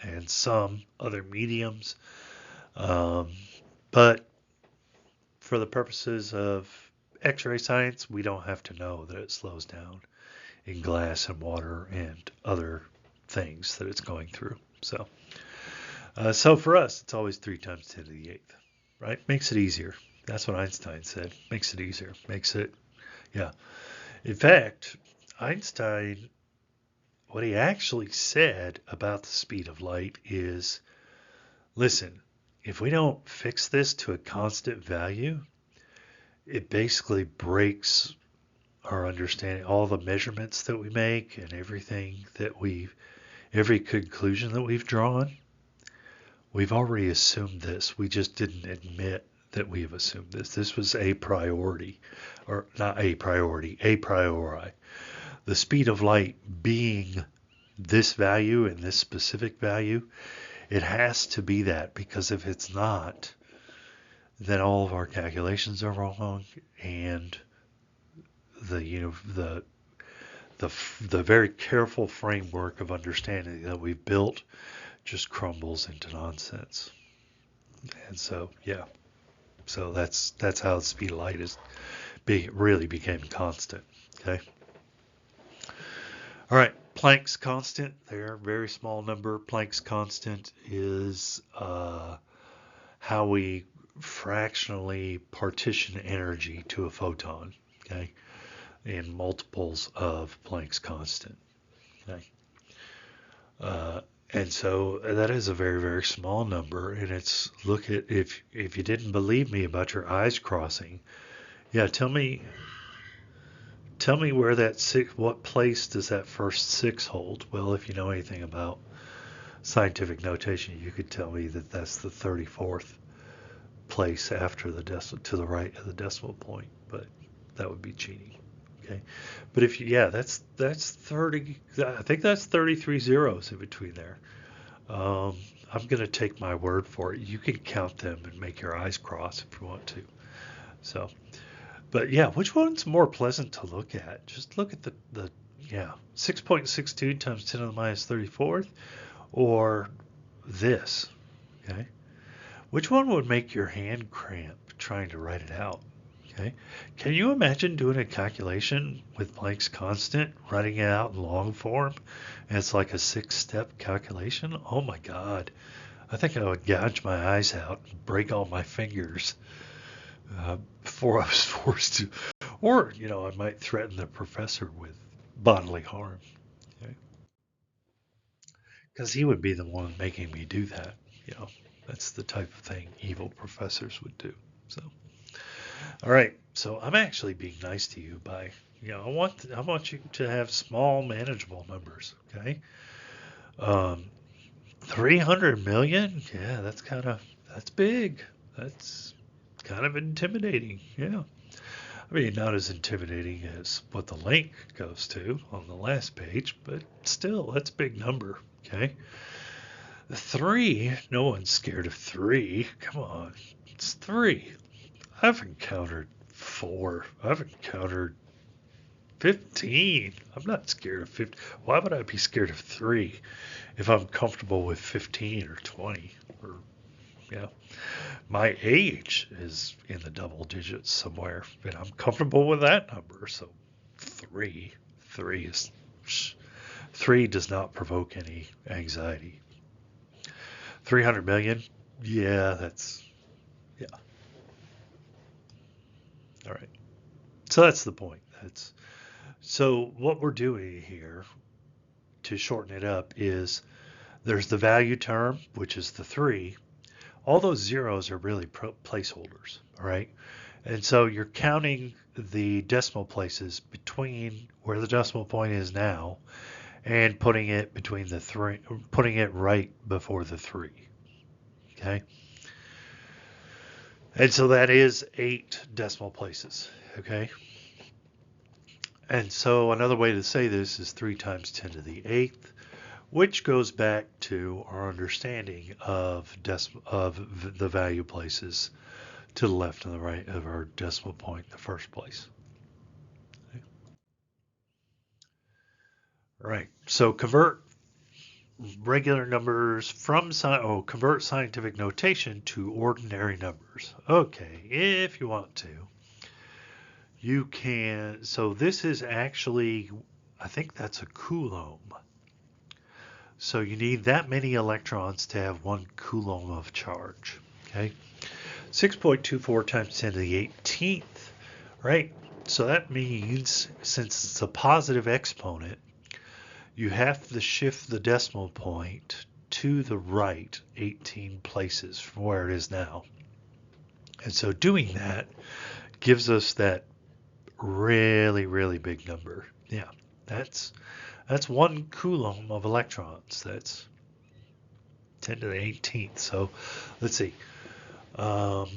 and some other mediums. But for the purposes of X-ray science, we don't have to know that it slows down in glass and water and other things that it's going through. So for us, it's always 3 times 10 to the 8th, right? Makes it easier. That's what Einstein said. Makes it easier. Yeah. In fact, Einstein, what he actually said about the speed of light is, listen, if we don't fix this to a constant value, it basically breaks our understanding, all the measurements that we make and every conclusion that we've drawn. We've already assumed this. We just didn't admit that we have assumed this. This was a priority, or not a priority, a priori. The speed of light being this value and this specific value, it has to be that, because if it's not, then all of our calculations are wrong, and the very careful framework of understanding that we've built just crumbles into nonsense. And so, yeah. So that's how the speed of light really became constant. Okay. All right. Planck's constant, there, very small number. Planck's constant is how we fractionally partition energy to a photon, okay, in multiples of Planck's constant. Okay. And so that is a very, very small number. And it's, look at, if you didn't believe me about your eyes crossing, yeah, tell me where that six, what place does that first six hold? Well, if you know anything about scientific notation, you could tell me that that's the 34th place after the decimal, to the right of the decimal point, but that would be cheating. Okay, but if you, yeah, that's 30. I think that's 33 zeros in between there. I'm gonna take my word for it. You can count them and make your eyes cross if you want to. So, but yeah, which one's more pleasant to look at? Just look at the yeah, 6.62 times 10 to the minus 34th, or this. Okay, which one would make your hand cramp trying to write it out? Okay. Can you imagine doing a calculation with Planck's constant, writing it out in long form? And it's like a 6-step calculation? Oh my God. I think I would gouge my eyes out and break all my fingers before I was forced to. Or, I might threaten the professor with bodily harm. Okay? Because he would be the one making me do that. You know, that's the type of thing evil professors would do. So. All right, so I'm actually being nice to you by, I want you to have small, manageable numbers. Okay, 300 million. Yeah, that's big. That's kind of intimidating. Yeah, I mean, not as intimidating as what the link goes to on the last page, but still, that's a big number. Okay, 3. No one's scared of 3. Come on, it's 3. I've encountered 4. I've encountered 15. I'm not scared of 50. Why would I be scared of 3 if I'm comfortable with 15 or 20? Or, yeah, my age is in the double digits somewhere, and I'm comfortable with that number. So 3, 3 does not provoke any anxiety. 300 million. Yeah, yeah. All right. So that's the point. So what we're doing here, to shorten it up, is there's the value term, which is the 3. All those zeros are really placeholders, all right? And so you're counting the decimal places between where the decimal point is now and putting it between the 3, putting it right before the 3, okay? And so that is 8 decimal places, okay? And so another way to say this is 3 times 10 to the 8th, which goes back to our understanding of the value places to the left and the right of our decimal point in the first place. Okay. All right, so convert regular numbers convert scientific notation to ordinary numbers. Okay, if you want to. You can, so this is actually, I think that's a coulomb. So you need that many electrons to have 1 coulomb of charge, okay? 6.24 times 10 to the 18th, right? So that means, since it's a positive exponent, you have to shift the decimal point to the right 18 places from where it is now. And so doing that gives us that really, really big number. Yeah, that's 1 coulomb of electrons. That's 10 to the 18th. So let's see. A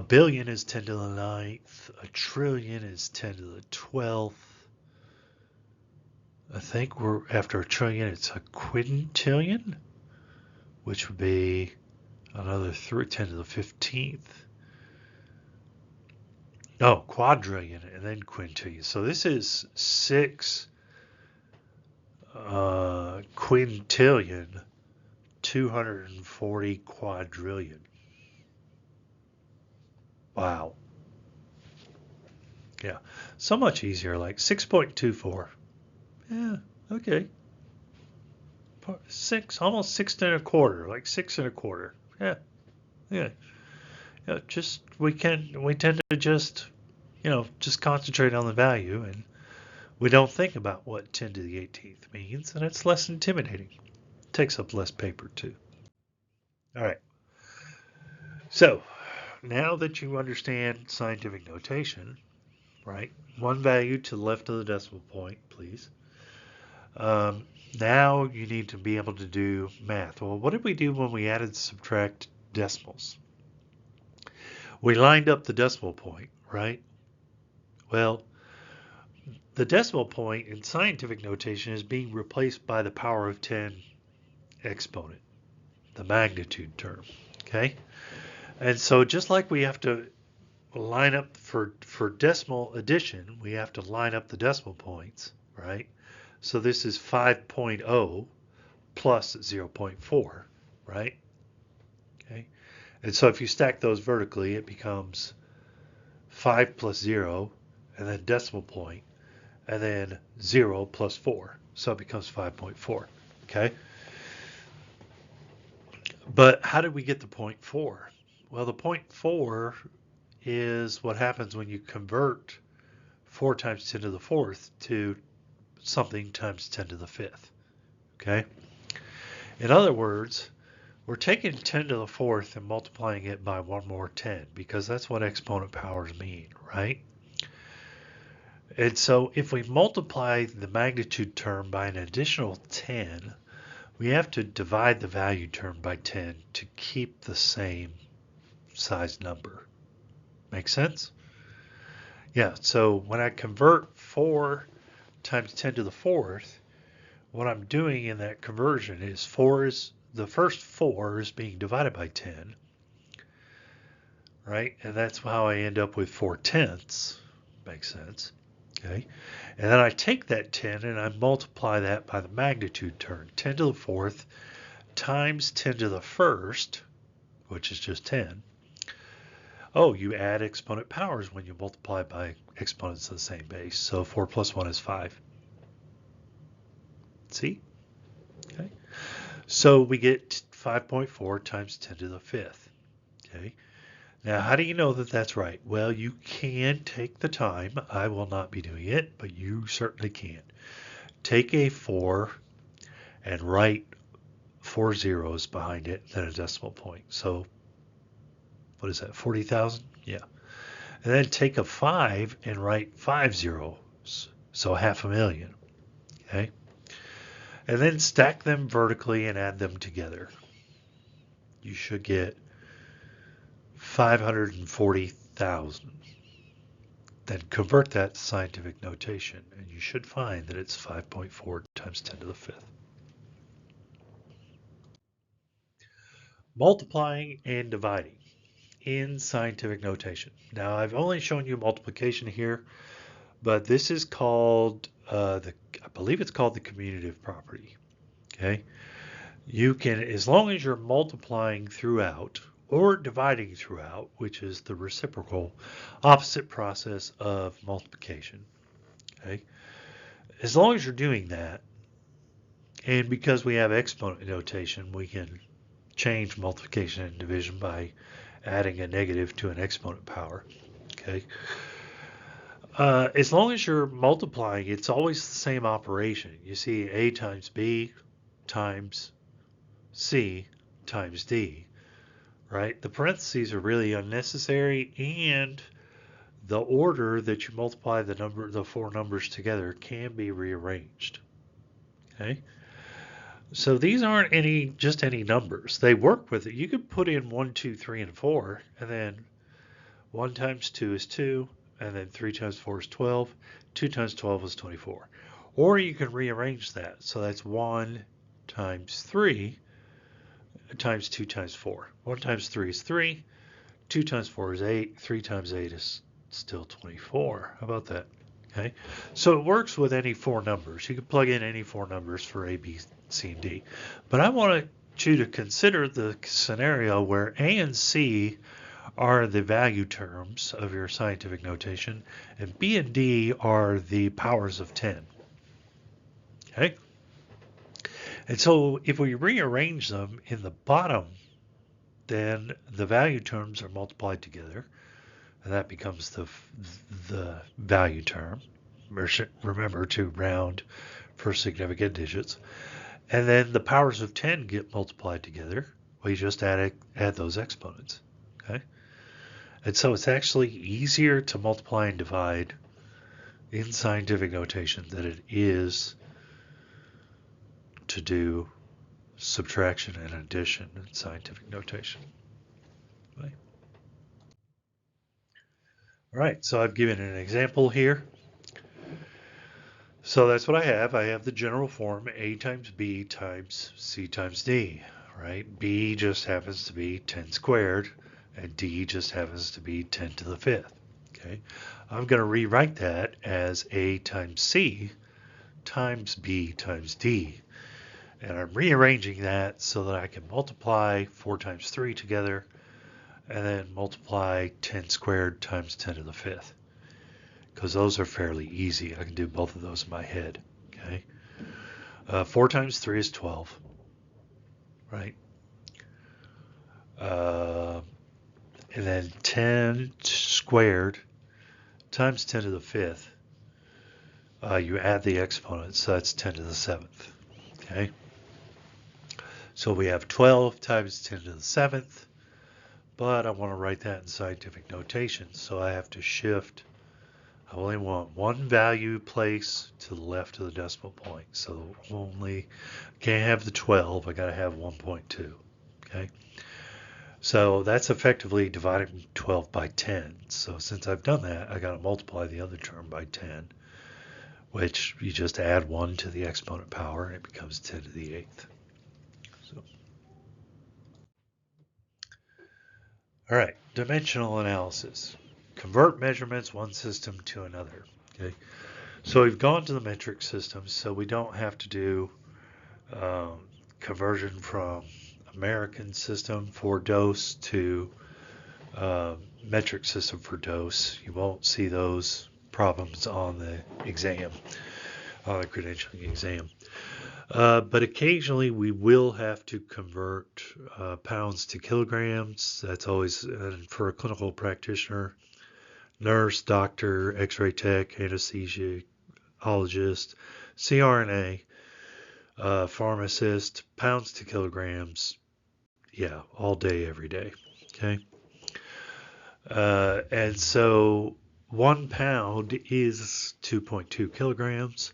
billion is 10 to the 9th. A trillion is 10 to the 12th. I think we're after a trillion, it's a quintillion, which would be another 10 to the 15th. No, quadrillion and then quintillion. So this is 6 quintillion, 240 quadrillion. Wow. Yeah, so much easier, like 6.24. Yeah, okay. 6, almost 6 1/4, like 6 1/4. Yeah, yeah. Just we tend to just just concentrate on the value, and we don't think about what 10 to the 18th means, and it's less intimidating. It takes up less paper too. All right. So now that you understand scientific notation, right? One value to the left of the decimal point, please. Um, Now you need to be able to do math. Well, what did we do when we added subtract decimals? We lined up the decimal point, right? Well, the decimal point in scientific notation is being replaced by the power of 10 exponent, the magnitude term, okay? And so just like we have to line up for decimal addition, we have to line up the decimal points, right? So this is 5.0 plus 0.4, right? Okay. And so if you stack those vertically, it becomes 5 plus 0, and then decimal point, and then 0 plus 4. So it becomes 5.4, okay? But how did we get the 0.4? Well, the 0.4 is what happens when you convert 4 times 10 to the 4th to something times 10 to the 5th, okay? In other words, we're taking 10 to the 4th and multiplying it by one more 10, because that's what exponent powers mean, right? And so if we multiply the magnitude term by an additional 10, we have to divide the value term by 10 to keep the same size number. Make sense? Yeah, so when I convert 4 times 10 to the 4th, what I'm doing in that conversion is the first 4 is being divided by 10, right? And that's how I end up with 4/10. Makes sense. Okay. And then I take that 10 and I multiply that by the magnitude term. 10 to the 4th times 10 to the 1st, which is just 10. Oh, you add exponent powers when you multiply by exponents of the same base. So 4 plus 1 is 5. See? Okay. So we get 5.4 times 10 to the 5th. Okay. Now, how do you know that that's right? Well, you can take the time. I will not be doing it, but you certainly can. Take a 4 and write 4 zeros behind it, then a decimal point. So, what is that, 40,000? Yeah. And then take a 5 and write 5 zeros, so 500,000. Okay. And then stack them vertically and add them together. You should get 540,000. Then convert that to scientific notation, and you should find that it's 5.4 times 10 to the 5th. Multiplying and dividing in scientific notation. Now, I've only shown you multiplication here, but this is called, I believe it's called the commutative property. Okay? You can, as long as you're multiplying throughout, or dividing throughout, which is the reciprocal opposite process of multiplication. Okay? As long as you're doing that, and because we have exponent notation, we can change multiplication and division by adding a negative to an exponent power. Okay? As long as you're multiplying, it's always the same operation. You see A times B times C times D. Right? The parentheses are really unnecessary, and the order that you multiply the 4 numbers together can be rearranged. Okay? So these aren't just any numbers. They work with it. You could put in 1, 2, 3, and 4, and then 1 times 2 is 2, and then 3 times 4 is 12. 2 times 12 is 24. Or you can rearrange that. So that's 1 times 3 times 2 times 4. 1 times 3 is 3. 2 times 4 is 8. 3 times 8 is still 24. How about that? Okay. So it works with any 4 numbers. You can plug in any 4 numbers for A, B, C, and D. But I want you to consider the scenario where A and C are the value terms of your scientific notation, and B and D are the powers of 10. Okay. And so if we rearrange them in the bottom, then the value terms are multiplied together, and that becomes the value term. Remember to round for significant digits. And then the powers of 10 get multiplied together. We just add those exponents. Okay? And so it's actually easier to multiply and divide in scientific notation than it is to do subtraction and addition in scientific notation. Okay. All right, so I've given an example here. So that's what I have. I have the general form A times B times C times D, right? B just happens to be 10 squared, and D just happens to be 10 to the fifth. Okay, I'm going to rewrite that as A times C times B times D. And I'm rearranging that so that I can multiply 4 times 3 together, and then multiply 10 squared times 10 to the fifth. Because those are fairly easy. I can do both of those in my head. Okay, 4 times 3 is 12, right? And then 10 squared times 10 to the fifth. You add the exponents, so that's 10 to the seventh. Okay, so we have 12 times 10 to the seventh, but I want to write that in scientific notation, so I have to shift. I only want one value place to the left of the decimal point. So only can't have the 12. I got to have 1.2. Okay. So that's effectively dividing 12 by 10. So since I've done that, I got to multiply the other term by 10, which you just add 1 to the exponent power and it becomes 10 to the 8th. So, all right, dimensional analysis. Convert measurements one system to another. Okay, so we've gone to the metric system, so we don't have to do conversion from American system for dose to metric system for dose. You won't see those problems on the exam, on the credentialing exam. But occasionally we will have to convert pounds to kilograms. That's always for a clinical practitioner. Nurse, doctor, x-ray tech, anesthesiologist, CRNA, pharmacist, pounds to kilograms, yeah, all day, every day, okay? And so 1 pound is 2.2 kilograms,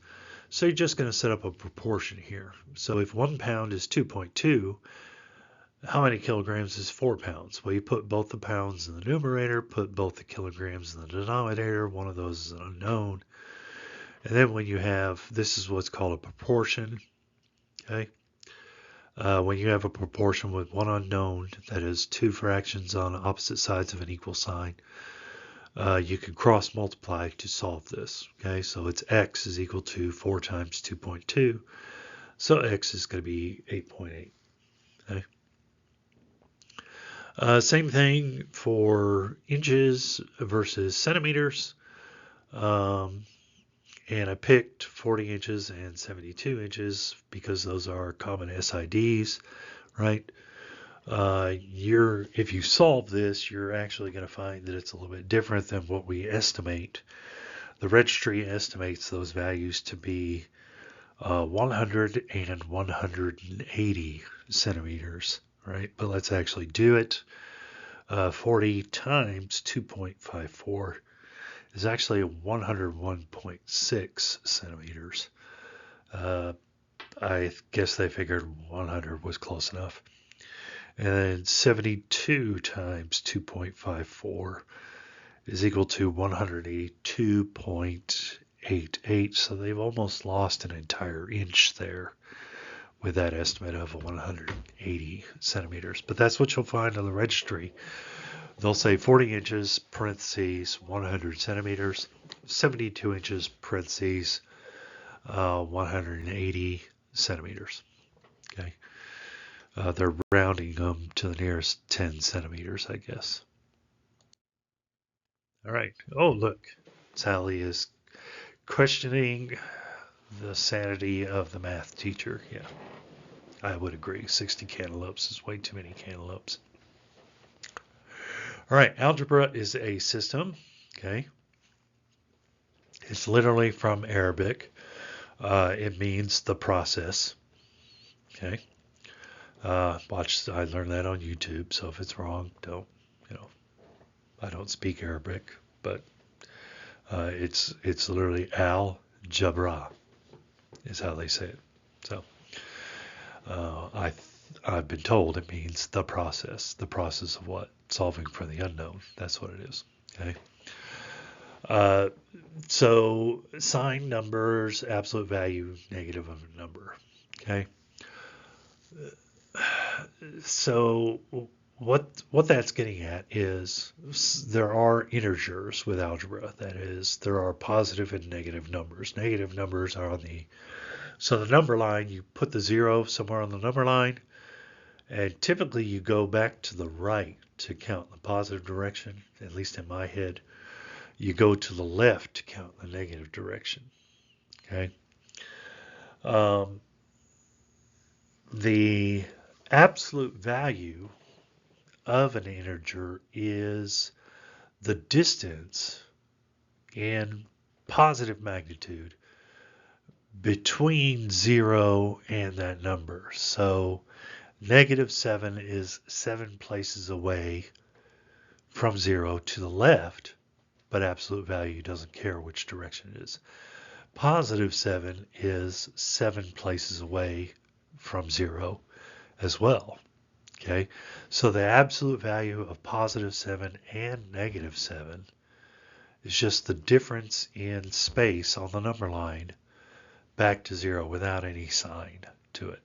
so you're just going to set up a proportion here. So if 1 pound is 2.2, how many kilograms is 4 pounds? Well, you put both the pounds in the numerator, put both the kilograms in the denominator. One of those is an unknown. And then when you have, this is what's called a proportion. Okay. When you have a proportion with one unknown, that is two fractions on opposite sides of an equal sign, you can cross multiply to solve this. Okay. So it's x is equal to 4 times 2.2. So x is going to be 8.8. Okay. Same thing for inches versus centimeters. And I picked 40 inches and 72 inches because those are common SIDs, right? If you solve this, you're actually going to find that it's a little bit different than what we estimate. The registry estimates those values to be 100 and 180 centimeters. Right, but let's actually do it. 40 times 2.54 is actually 101.6 centimeters. I guess they figured 100 was close enough. And then 72 times 2.54 is equal to 182.88. So they've almost lost an entire inch there with that estimate of 180 centimeters. But that's what you'll find on the registry. They'll say 40 inches, parentheses, 100 centimeters, 72 inches, parentheses, 180 centimeters. Okay. They're rounding them to the nearest 10 centimeters, I guess. All right. Oh, look. Sally is questioning the sanity of the math teacher. Yeah. I would agree. 60 cantaloupes is way too many cantaloupes. All right, algebra is a system. Okay, it's literally from Arabic. It means the process. Okay. Watch. I learned that on YouTube. So if it's wrong, don't. You know, I don't speak Arabic, but it's literally al-jabra is how they say it. So I've been told it means the process of what? Solving for the unknown. That's what it is. Okay. Uh, so sign, numbers, absolute value, negative of a number. Okay. So what that's getting at is there are integers with algebra. That is, there are positive and negative numbers. Negative numbers are on the the number line. You put the zero somewhere on the number line, and typically you go back to the right to count in the positive direction. At least in my head, you go to the left to count in the negative direction. Okay. Um, the absolute value of an integer is the distance in positive magnitude between 0 and that number. So -7 is 7 places away from 0 to the left, but absolute value doesn't care which direction it is. +7 is 7 places away from 0 as well. Okay, so the absolute value of +7 and -7 is just the difference in space on the number line back to 0 without any sign to it.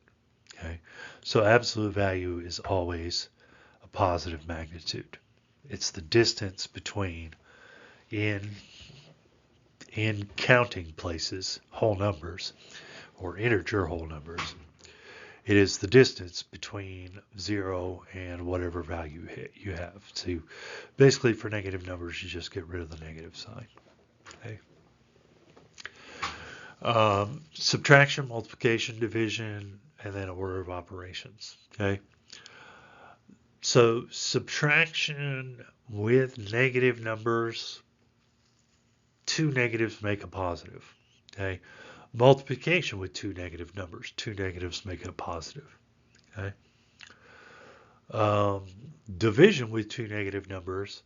Okay, so absolute value is always a positive magnitude. It's the distance between in counting places, whole numbers, or integer whole numbers. It is the distance between 0 and whatever value you have. So basically for negative numbers, you just get rid of the negative sign. Okay. Subtraction, multiplication, division, and then order of operations. Okay. So subtraction with negative numbers, two negatives make a positive. Okay. Multiplication with two negative numbers, two negatives make it a positive. Okay. Division with two negative numbers,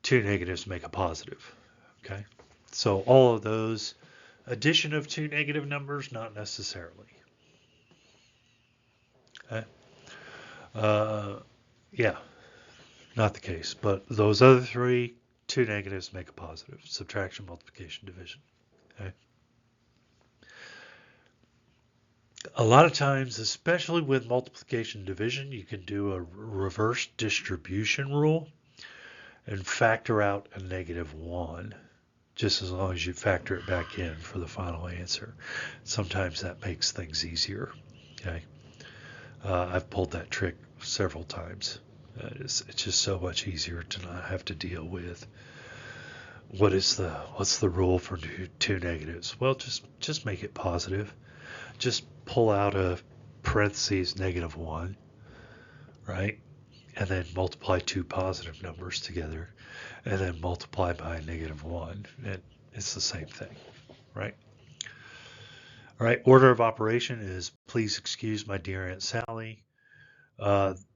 two negatives make a positive. Okay. So all of those, addition of two negative numbers, not necessarily. Okay. Yeah, not the case. But those other three, two negatives make a positive. Subtraction, multiplication, division. Okay. A lot of times, especially with multiplication and division, you can do a reverse distribution rule and factor out a -1, just as long as you factor it back in for the final answer. Sometimes that makes things easier. Okay, I've pulled that trick several times. It's just so much easier to not have to deal with what's the rule for two negatives. Well, just make it positive. Just pull out a parentheses -1, right? And then multiply two positive numbers together, and then multiply by a -1, and it's the same thing, right? All right, order of operation is please excuse my dear Aunt Sally.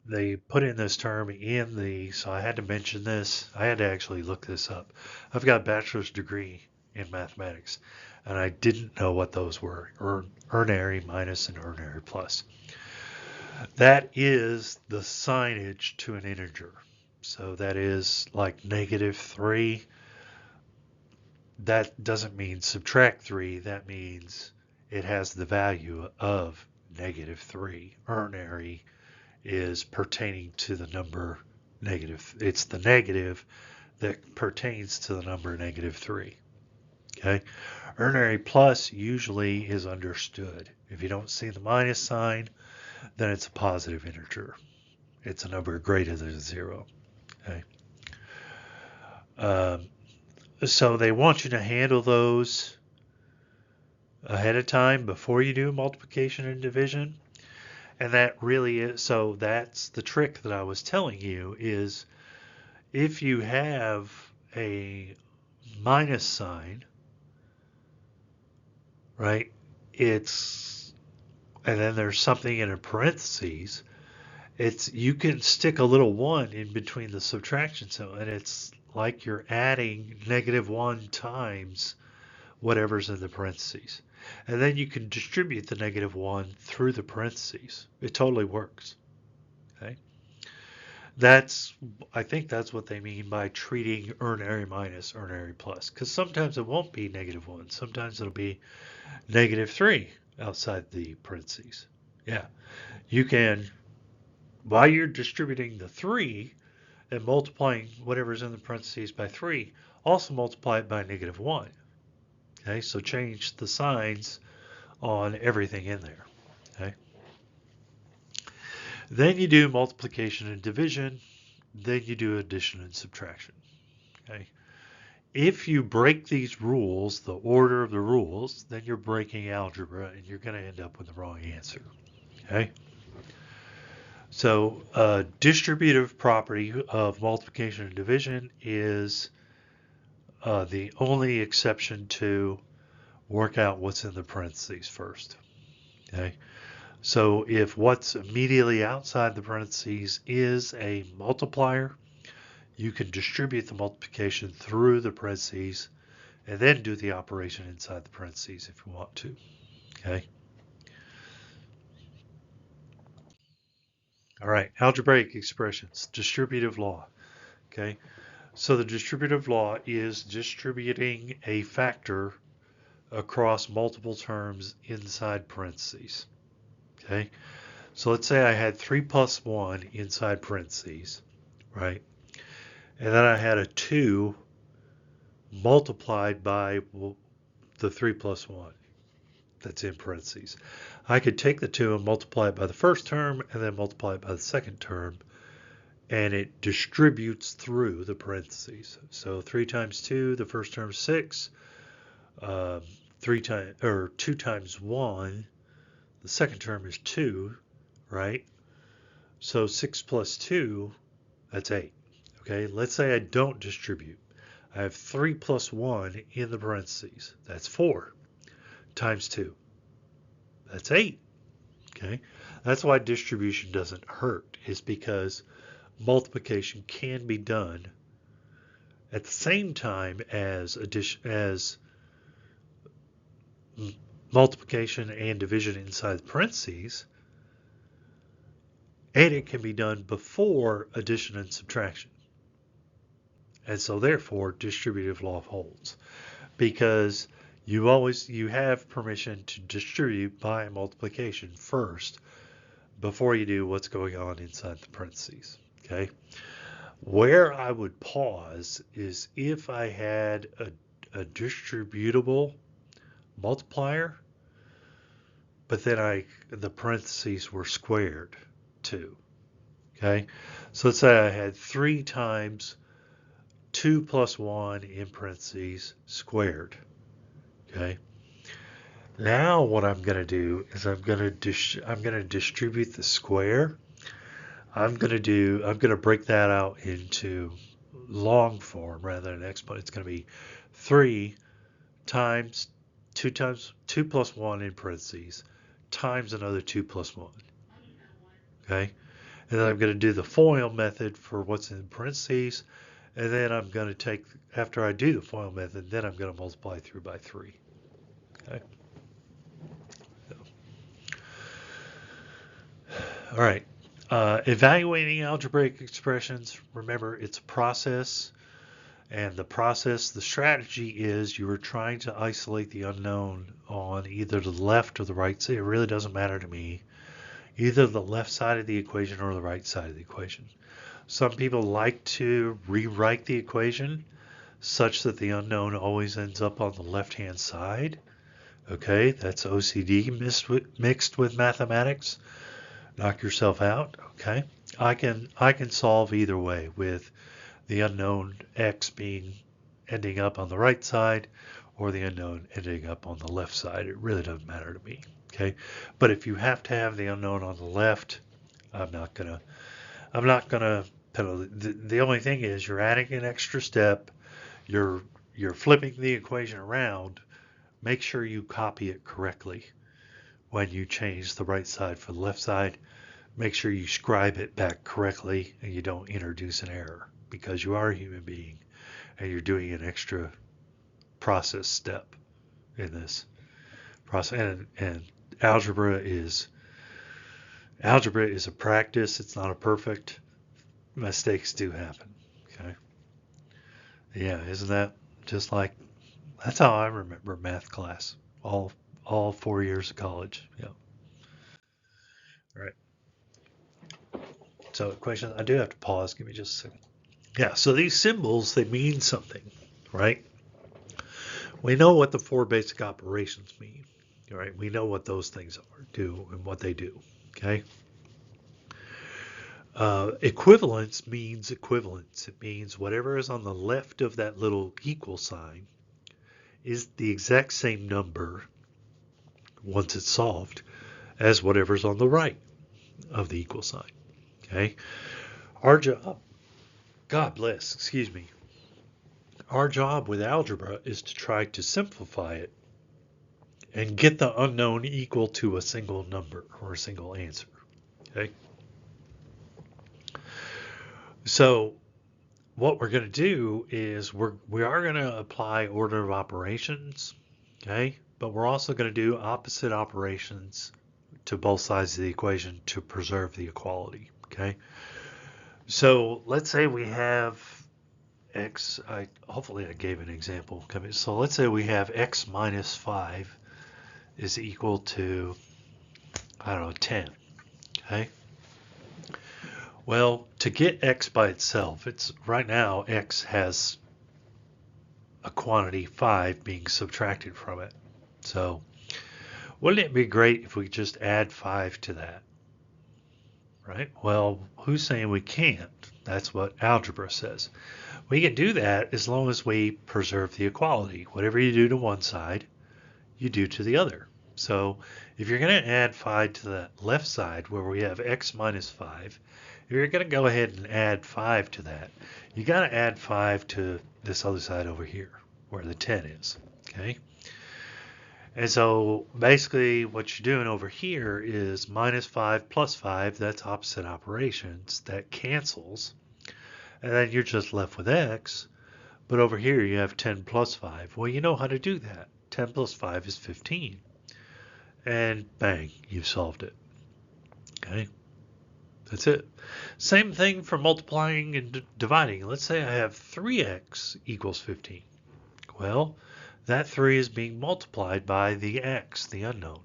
They put in this term so I had to mention this. I had to actually look this up. I've got a bachelor's degree in mathematics, and I didn't know what those were, ernary minus and ernary plus. That is the signage to an integer. So that is like -3. That doesn't mean subtract 3. That means it has the value of -3. Ernary is pertaining to the number negative. It's the negative that pertains to the number -3. Okay. Ernary plus usually is understood. If you don't see the minus sign, then it's a positive integer. It's a number greater than 0. Okay. So they want you to handle those ahead of time before you do multiplication and division. And that really is, so that's the trick that I was telling you is if you have a minus sign, right, and then there's something in a parentheses, you can stick a little 1 in between the subtraction symbol, and it's like you're adding -1 times whatever's in the parentheses. And then you can distribute the -1 through the parentheses. It totally works. Okay. I think that's what they mean by treating earned area minus earned area plus, because sometimes it won't be -1. Sometimes it'll be -3 outside the parentheses. Yeah. You can, while you're distributing the 3 and multiplying whatever's in the parentheses by 3, also multiply it by -1. Okay, so change the signs on everything in there. Okay. Then you do multiplication and division. Then you do addition and subtraction. Okay. If you break these rules, the order of the rules, then you're breaking algebra and you're going to end up with the wrong answer. Okay. So distributive property of multiplication and division is the only exception to work out what's in the parentheses first. Okay. So if what's immediately outside the parentheses is a multiplier, you can distribute the multiplication through the parentheses and then do the operation inside the parentheses if you want to. Okay. All right, algebraic expressions, distributive law. Okay. So the distributive law is distributing a factor across multiple terms inside parentheses. Okay, so let's say I had 3 plus 1 inside parentheses, right? And then I had a 2 multiplied by the 3 plus 1 that's in parentheses. I could take the 2 and multiply it by the first term and then multiply it by the second term, and it distributes through the parentheses. So 3 times 2, the first term is 6. 2 times 1, the second term is 2, right? So 6 plus 2, that's 8. Okay, let's say I don't distribute. I have 3 plus 1 in the parentheses. That's 4 times 2. That's 8. Okay, that's why distribution doesn't hurt, is because multiplication can be done at the same time as multiplication and division inside the parentheses, and it can be done before addition and subtraction. And so therefore distributive law holds, because you have permission to distribute by multiplication first before you do what's going on inside the parentheses. Okay. Where I would pause is if I had a distributable multiplier, but then the parentheses were squared too. Okay, so let's say I had 3 times 2 plus 1 in parentheses squared. Okay, now what I'm going to do is I'm going to distribute the square. I'm going to break that out into long form rather than exponent. It's going to be 3 times 2 plus 1 in parentheses times another 2 plus 1. Okay, and then I'm going to do the FOIL method for what's in parentheses, and then I'm going to take, after I do the FOIL method, then I'm going to multiply through by 3. Okay. So. All right. Evaluating algebraic expressions, remember it's a process, and the strategy is you are trying to isolate the unknown on either the left or the right side. It really doesn't matter to me. Either the left side of the equation or the right side of the equation. Some people like to rewrite the equation such that the unknown always ends up on the left-hand side. Okay, that's OCD mixed with mathematics. Knock yourself out. Okay, I can solve either way, with the unknown x ending up on the right side, or the unknown ending up on the left side. It really doesn't matter to me. Okay, but if you have to have the unknown on the left, I'm not gonna penalize. The only thing is you're adding an extra step. You're you're flipping the equation around. Make sure you copy it correctly when you change the right side for the left side. Make sure you scribe it back correctly and you don't introduce an error because you are a human being and you're doing an extra process step in this process. And algebra is a practice. It's not a perfect. Mistakes do happen. Okay. Yeah, isn't that just like that's how I remember math class. All 4 years of college. Yeah. All right. So question, I do have to pause. Give me just a second. Yeah, so these symbols, they mean something, right? We know what the four basic operations mean, right? We know what those things do and what they do, okay? Equivalence means equivalence. It means whatever is on the left of that little equal sign is the exact same number once it's solved as whatever's on the right of the equal sign, okay? Our job, God bless, excuse me, our job with algebra is to try to simplify it and get the unknown equal to a single number or a single answer. Okay. So what we're going to do is we are going to apply order of operations. Okay. But we're also going to do opposite operations to both sides of the equation to preserve the equality. Okay. So let's say we have x, hopefully I gave an example. So let's say we have x minus 5 is equal to, I don't know, 10. Okay. Well, to get x by itself, it's right now x has a quantity 5 being subtracted from it. So wouldn't it be great if we just add 5 to that? Right? Well, who's saying we can't? That's what algebra says. We can do that as long as we preserve the equality. Whatever you do to one side, you do to the other. So if you're going to add 5 to the left side where we have x minus 5, if you're going to go ahead and add 5 to that, you got to add 5 to this other side over here where the 10 is. Okay. And so basically what you're doing over here is minus 5 plus 5, that's opposite operations, that cancels. And then you're just left with x. But over here you have 10 plus 5. Well, you know how to do that. 10 plus 5 is 15. And bang, you've solved it. Okay. That's it. Same thing for multiplying and dividing. Let's say I have 3x equals 15. Well, that 3 is being multiplied by the x, the unknown.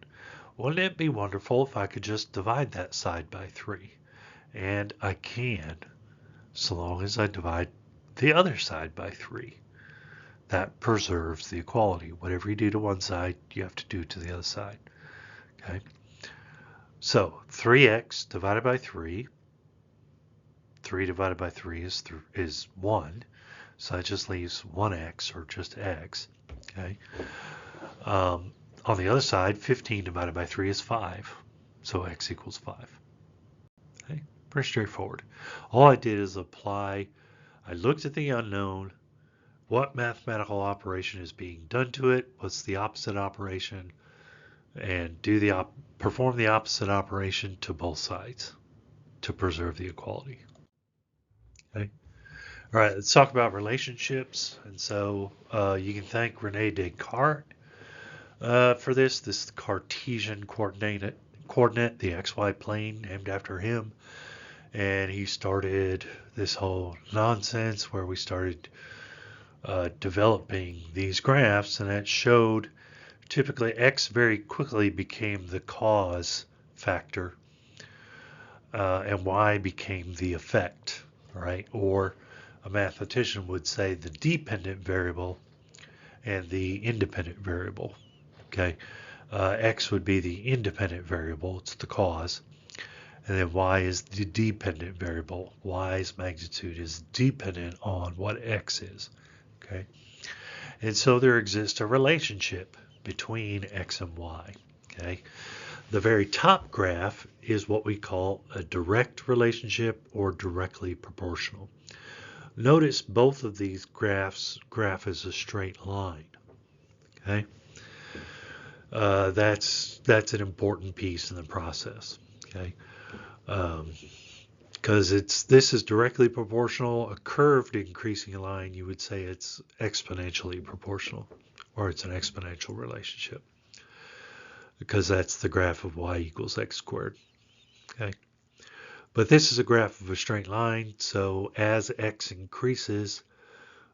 Wouldn't it be wonderful if I could just divide that side by 3? And I can, so long as I divide the other side by 3. That preserves the equality. Whatever you do to one side, you have to do to the other side. Okay. So 3x divided by 3. 3 divided by 3 is 1. So that just leaves 1x or just x. Okay. On the other side, 15 divided by 3 is 5. So x equals 5. Okay. Pretty straightforward. All I did is apply, I looked at the unknown, what mathematical operation is being done to it, what's the opposite operation, and perform the opposite operation to both sides to preserve the equality. Okay. All right, let's talk about relationships. And so you can thank Rene Descartes for this. This is the Cartesian coordinate, the XY plane, named after him. And he started this whole nonsense where we started developing these graphs, and it showed typically x very quickly became the cause factor, and y became the effect, right? Or a mathematician would say the dependent variable and the independent variable. Okay, x would be the independent variable, it's the cause, and then y is the dependent variable. Y's magnitude is dependent on what x is. Okay, and so there exists a relationship between x and y. Okay. The very top graph is what we call a direct relationship or directly proportional. Notice both of these graph is a straight line. Okay. That's an important piece in the process. Okay. Because this is directly proportional. A curved increasing line, you would say it's exponentially proportional, or it's an exponential relationship, because that's the graph of y equals x squared. Okay. But this is a graph of a straight line, so as x increases,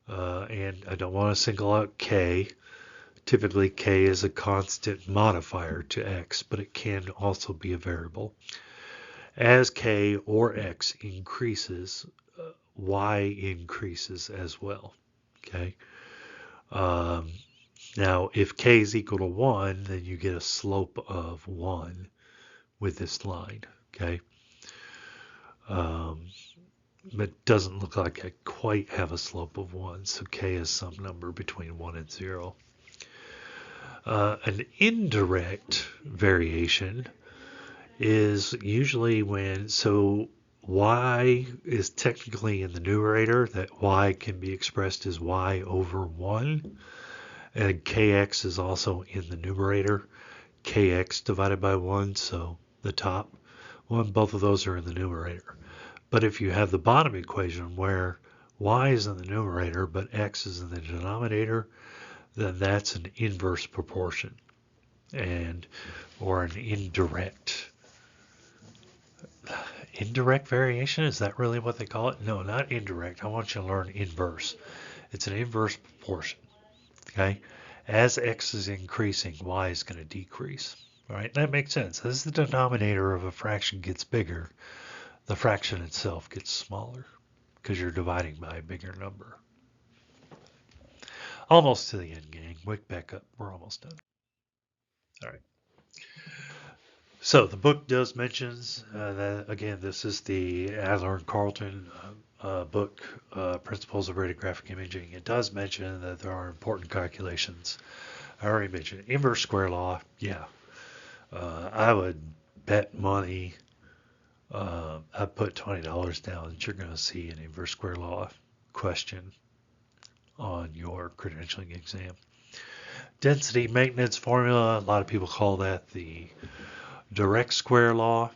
and I don't want to single out k, typically k is a constant modifier to x, but it can also be a variable. As k or x increases, y increases as well. Okay. Now, if k is equal to 1, then you get a slope of 1 with this line. Okay. It doesn't look like I quite have a slope of 1, so k is some number between 1 and 0. An indirect variation is usually when, so y is technically in the numerator, that y can be expressed as y over 1, and kx is also in the numerator, kx divided by 1, so the top one, both of those are in the numerator. But if you have the bottom equation where y is in the numerator but x is in the denominator, then that's an inverse proportion, or an indirect variation. Is that really what they call it? No, not indirect. I want you to learn inverse. It's an inverse proportion. Okay, as x is increasing, y is going to decrease. All right, that makes sense. As the denominator of a fraction gets bigger, the fraction itself gets smaller because you're dividing by a bigger number. Almost to the end, gang. Wake back up. We're almost done. All right. So the book does mentions that, again, this is the Adler and Carlton book, Principles of Radiographic Imaging. It does mention that there are important calculations. I already mentioned inverse square law. Yeah. I would bet money. I put $20 down that you're going to see an inverse square law question on your credentialing exam. Density maintenance formula, a lot of people call that the direct square law,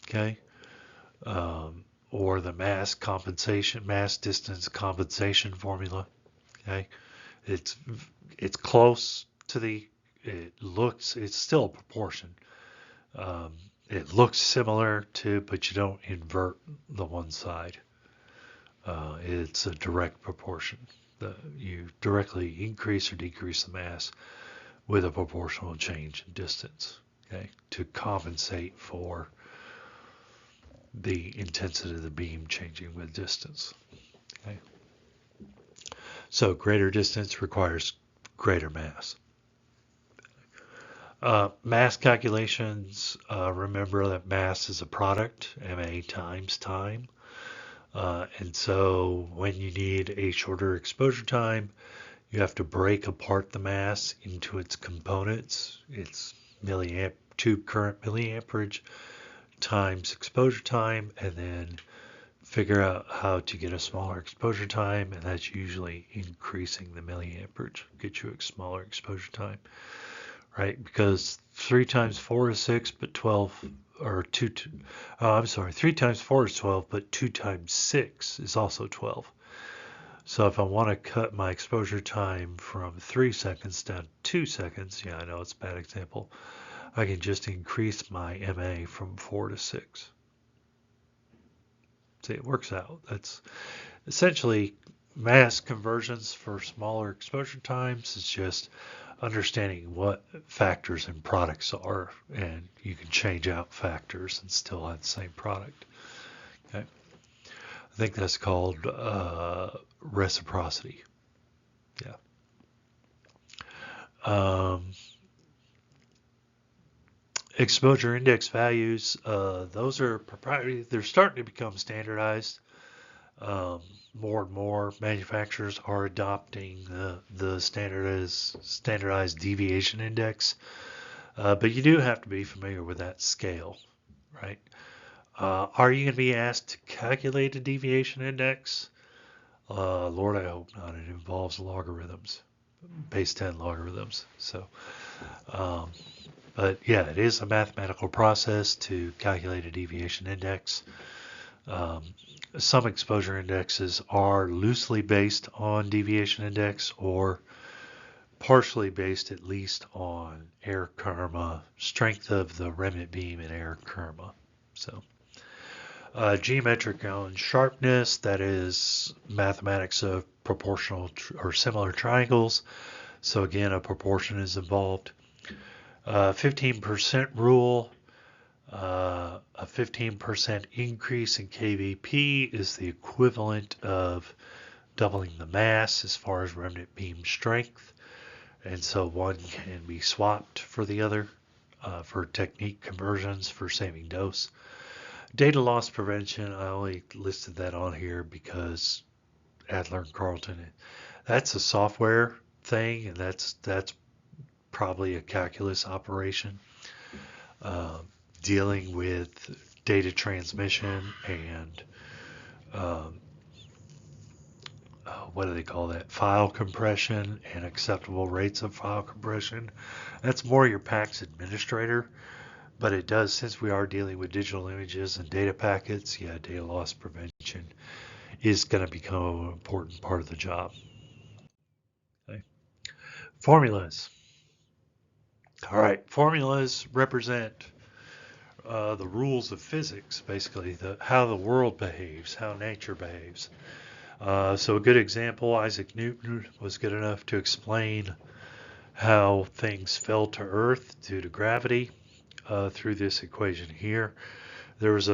okay, or the mass distance compensation formula, okay. It's close to it's still a proportion. It looks similar to, but you don't invert the one side. It's a direct proportion. You directly increase or decrease the mass with a proportional change in distance, okay, to compensate for the intensity of the beam changing with distance. Okay. So greater distance requires greater mass. Mass calculations, remember that mass is a product, ma times time. And so when you need a shorter exposure time, you have to break apart the mass into its components. It's tube current milliamperage times exposure time, and then figure out how to get a smaller exposure time, and that's usually increasing the milliamperage, get you a smaller exposure time, right? Because 3 times 4 is 6, but 12, or 3 times 4 is 12, but 2 times 6 is also 12. So if I want to cut my exposure time from 3 seconds down to 2 seconds, yeah, I know it's a bad example, I can just increase my MA from 4 to 6. See, it works out. That's essentially mass conversions for smaller exposure times. It's just understanding what factors and products are, and you can change out factors and still have the same product. Okay. I think that's called reciprocity. Yeah. Exposure index values, those are proprietary. They're starting to become standardized. More and more manufacturers are adopting the standardized deviation index. But you do have to be familiar with that scale, right? Are you going to be asked to calculate a deviation index? Lord, I hope not. It involves logarithms, base 10 logarithms. So, um, but yeah, it is a mathematical process to calculate a deviation index. Um, some exposure indexes are loosely based on deviation index or partially based at least on air karma, strength of the remnant beam and air karma. So geometric on sharpness, that is mathematics of proportional or similar triangles. So again, a proportion is involved. 15% rule, a 15% increase in KVP is the equivalent of doubling the mass as far as remnant beam strength. And so one can be swapped for the other for technique conversions for saving dose. Data loss prevention, I only listed that on here because Adler and Carlton, that's a software thing, and that's probably a calculus operation dealing with data transmission and what do they call that? File compression and acceptable rates of file compression. That's more your PACS administrator, but it does, since we are dealing with digital images and data packets, yeah, data loss prevention is going to become an important part of the job. Okay. Formulas. All right, formulas represent the rules of physics, basically, how the world behaves, how nature behaves. So a good example, Isaac Newton was good enough to explain how things fell to Earth due to gravity through this equation here. There was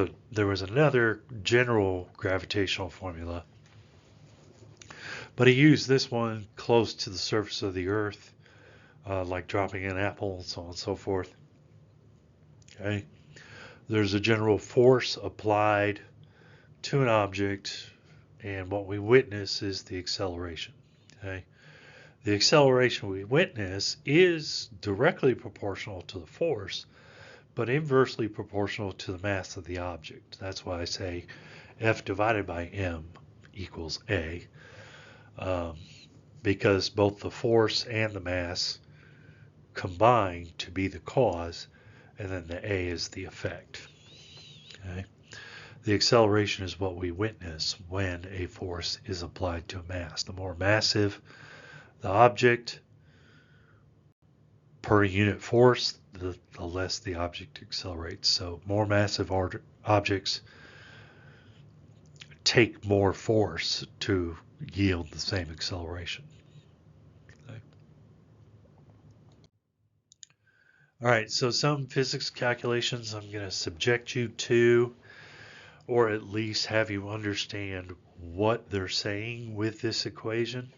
another general gravitational formula, but he used this one close to the surface of the Earth, like dropping an apple and so on and so forth. Okay, there's a general force applied to an object, and what we witness is the acceleration. Okay, the acceleration we witness is directly proportional to the force, but inversely proportional to the mass of the object. That's why I say F divided by M equals A, because both the force and the mass combine to be the cause, and then the A is the effect. Okay? The acceleration is what we witness when a force is applied to a mass. The more massive the object per unit force, the less the object accelerates. So more massive objects take more force to yield the same acceleration. Okay. All right, so some physics calculations I'm going to subject you to, or at least have you understand what they're saying with this equation.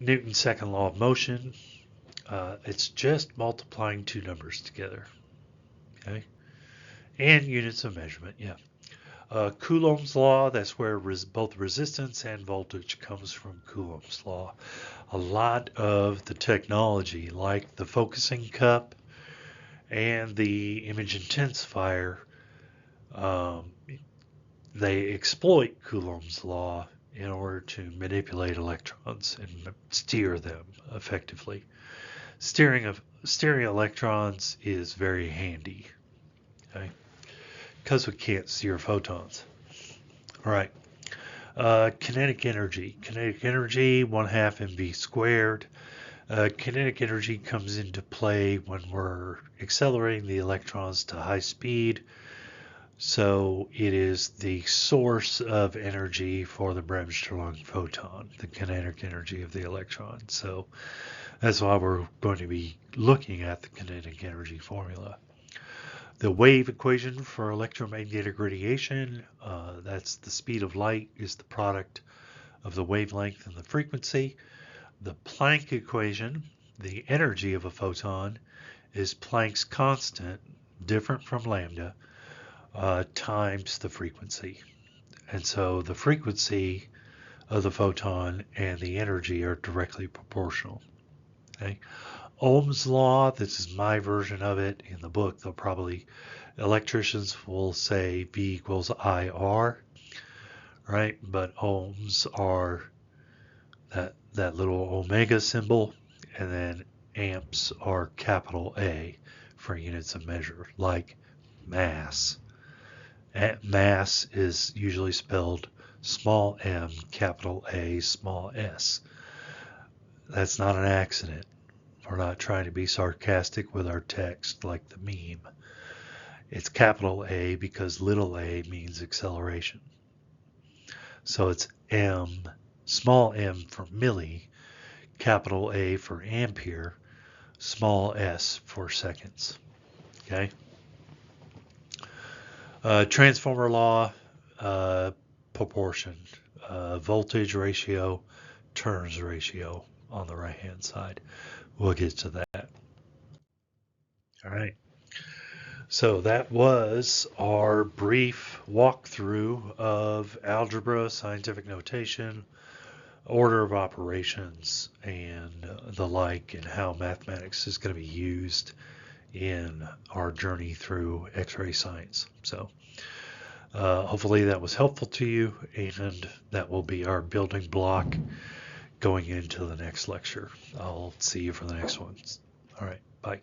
Newton's second law of motion, it's just multiplying two numbers together. Okay, and units of measurement, yeah. Coulomb's law, that's where both resistance and voltage comes from Coulomb's law. A lot of the technology, like the focusing cup and the image intensifier, they exploit Coulomb's law in order to manipulate electrons and steer them effectively. Steering electrons is very handy, okay? Because we can't steer photons. All right. Kinetic energy. Kinetic energy, 1/2 mv squared. Kinetic energy comes into play when we're accelerating the electrons to high speed. So it is the source of energy for the Bremsstrahlung photon, the kinetic energy of the electron. So that's why we're going to be looking at the kinetic energy formula. The wave equation for electromagnetic radiation, that's the speed of light is the product of the wavelength and the frequency. The Planck equation, the energy of a photon, is Planck's constant, different from lambda, times the frequency. And so the frequency of the photon and the energy are directly proportional. Okay? Ohm's law, this is my version of it. In the book, they'll probably, electricians will say V equals IR, right? But ohms are that little omega symbol, and then amps are capital A for units of measure, like mass. Mass is usually spelled small m, capital A, small s. That's not an accident. We're not trying to be sarcastic with our text like the meme. It's capital A because little a means acceleration. So it's m, small m for milli, capital A for ampere, small s for seconds. Okay. Transformer law, proportion, voltage ratio, turns ratio on the right hand side. We'll get to that. All right. So that was our brief walkthrough of algebra, scientific notation, order of operations, and the like, and how mathematics is going to be used in our journey through X-ray science. So hopefully that was helpful to you, and that will be our building block going into the next lecture. I'll see you for the next one. All right, bye.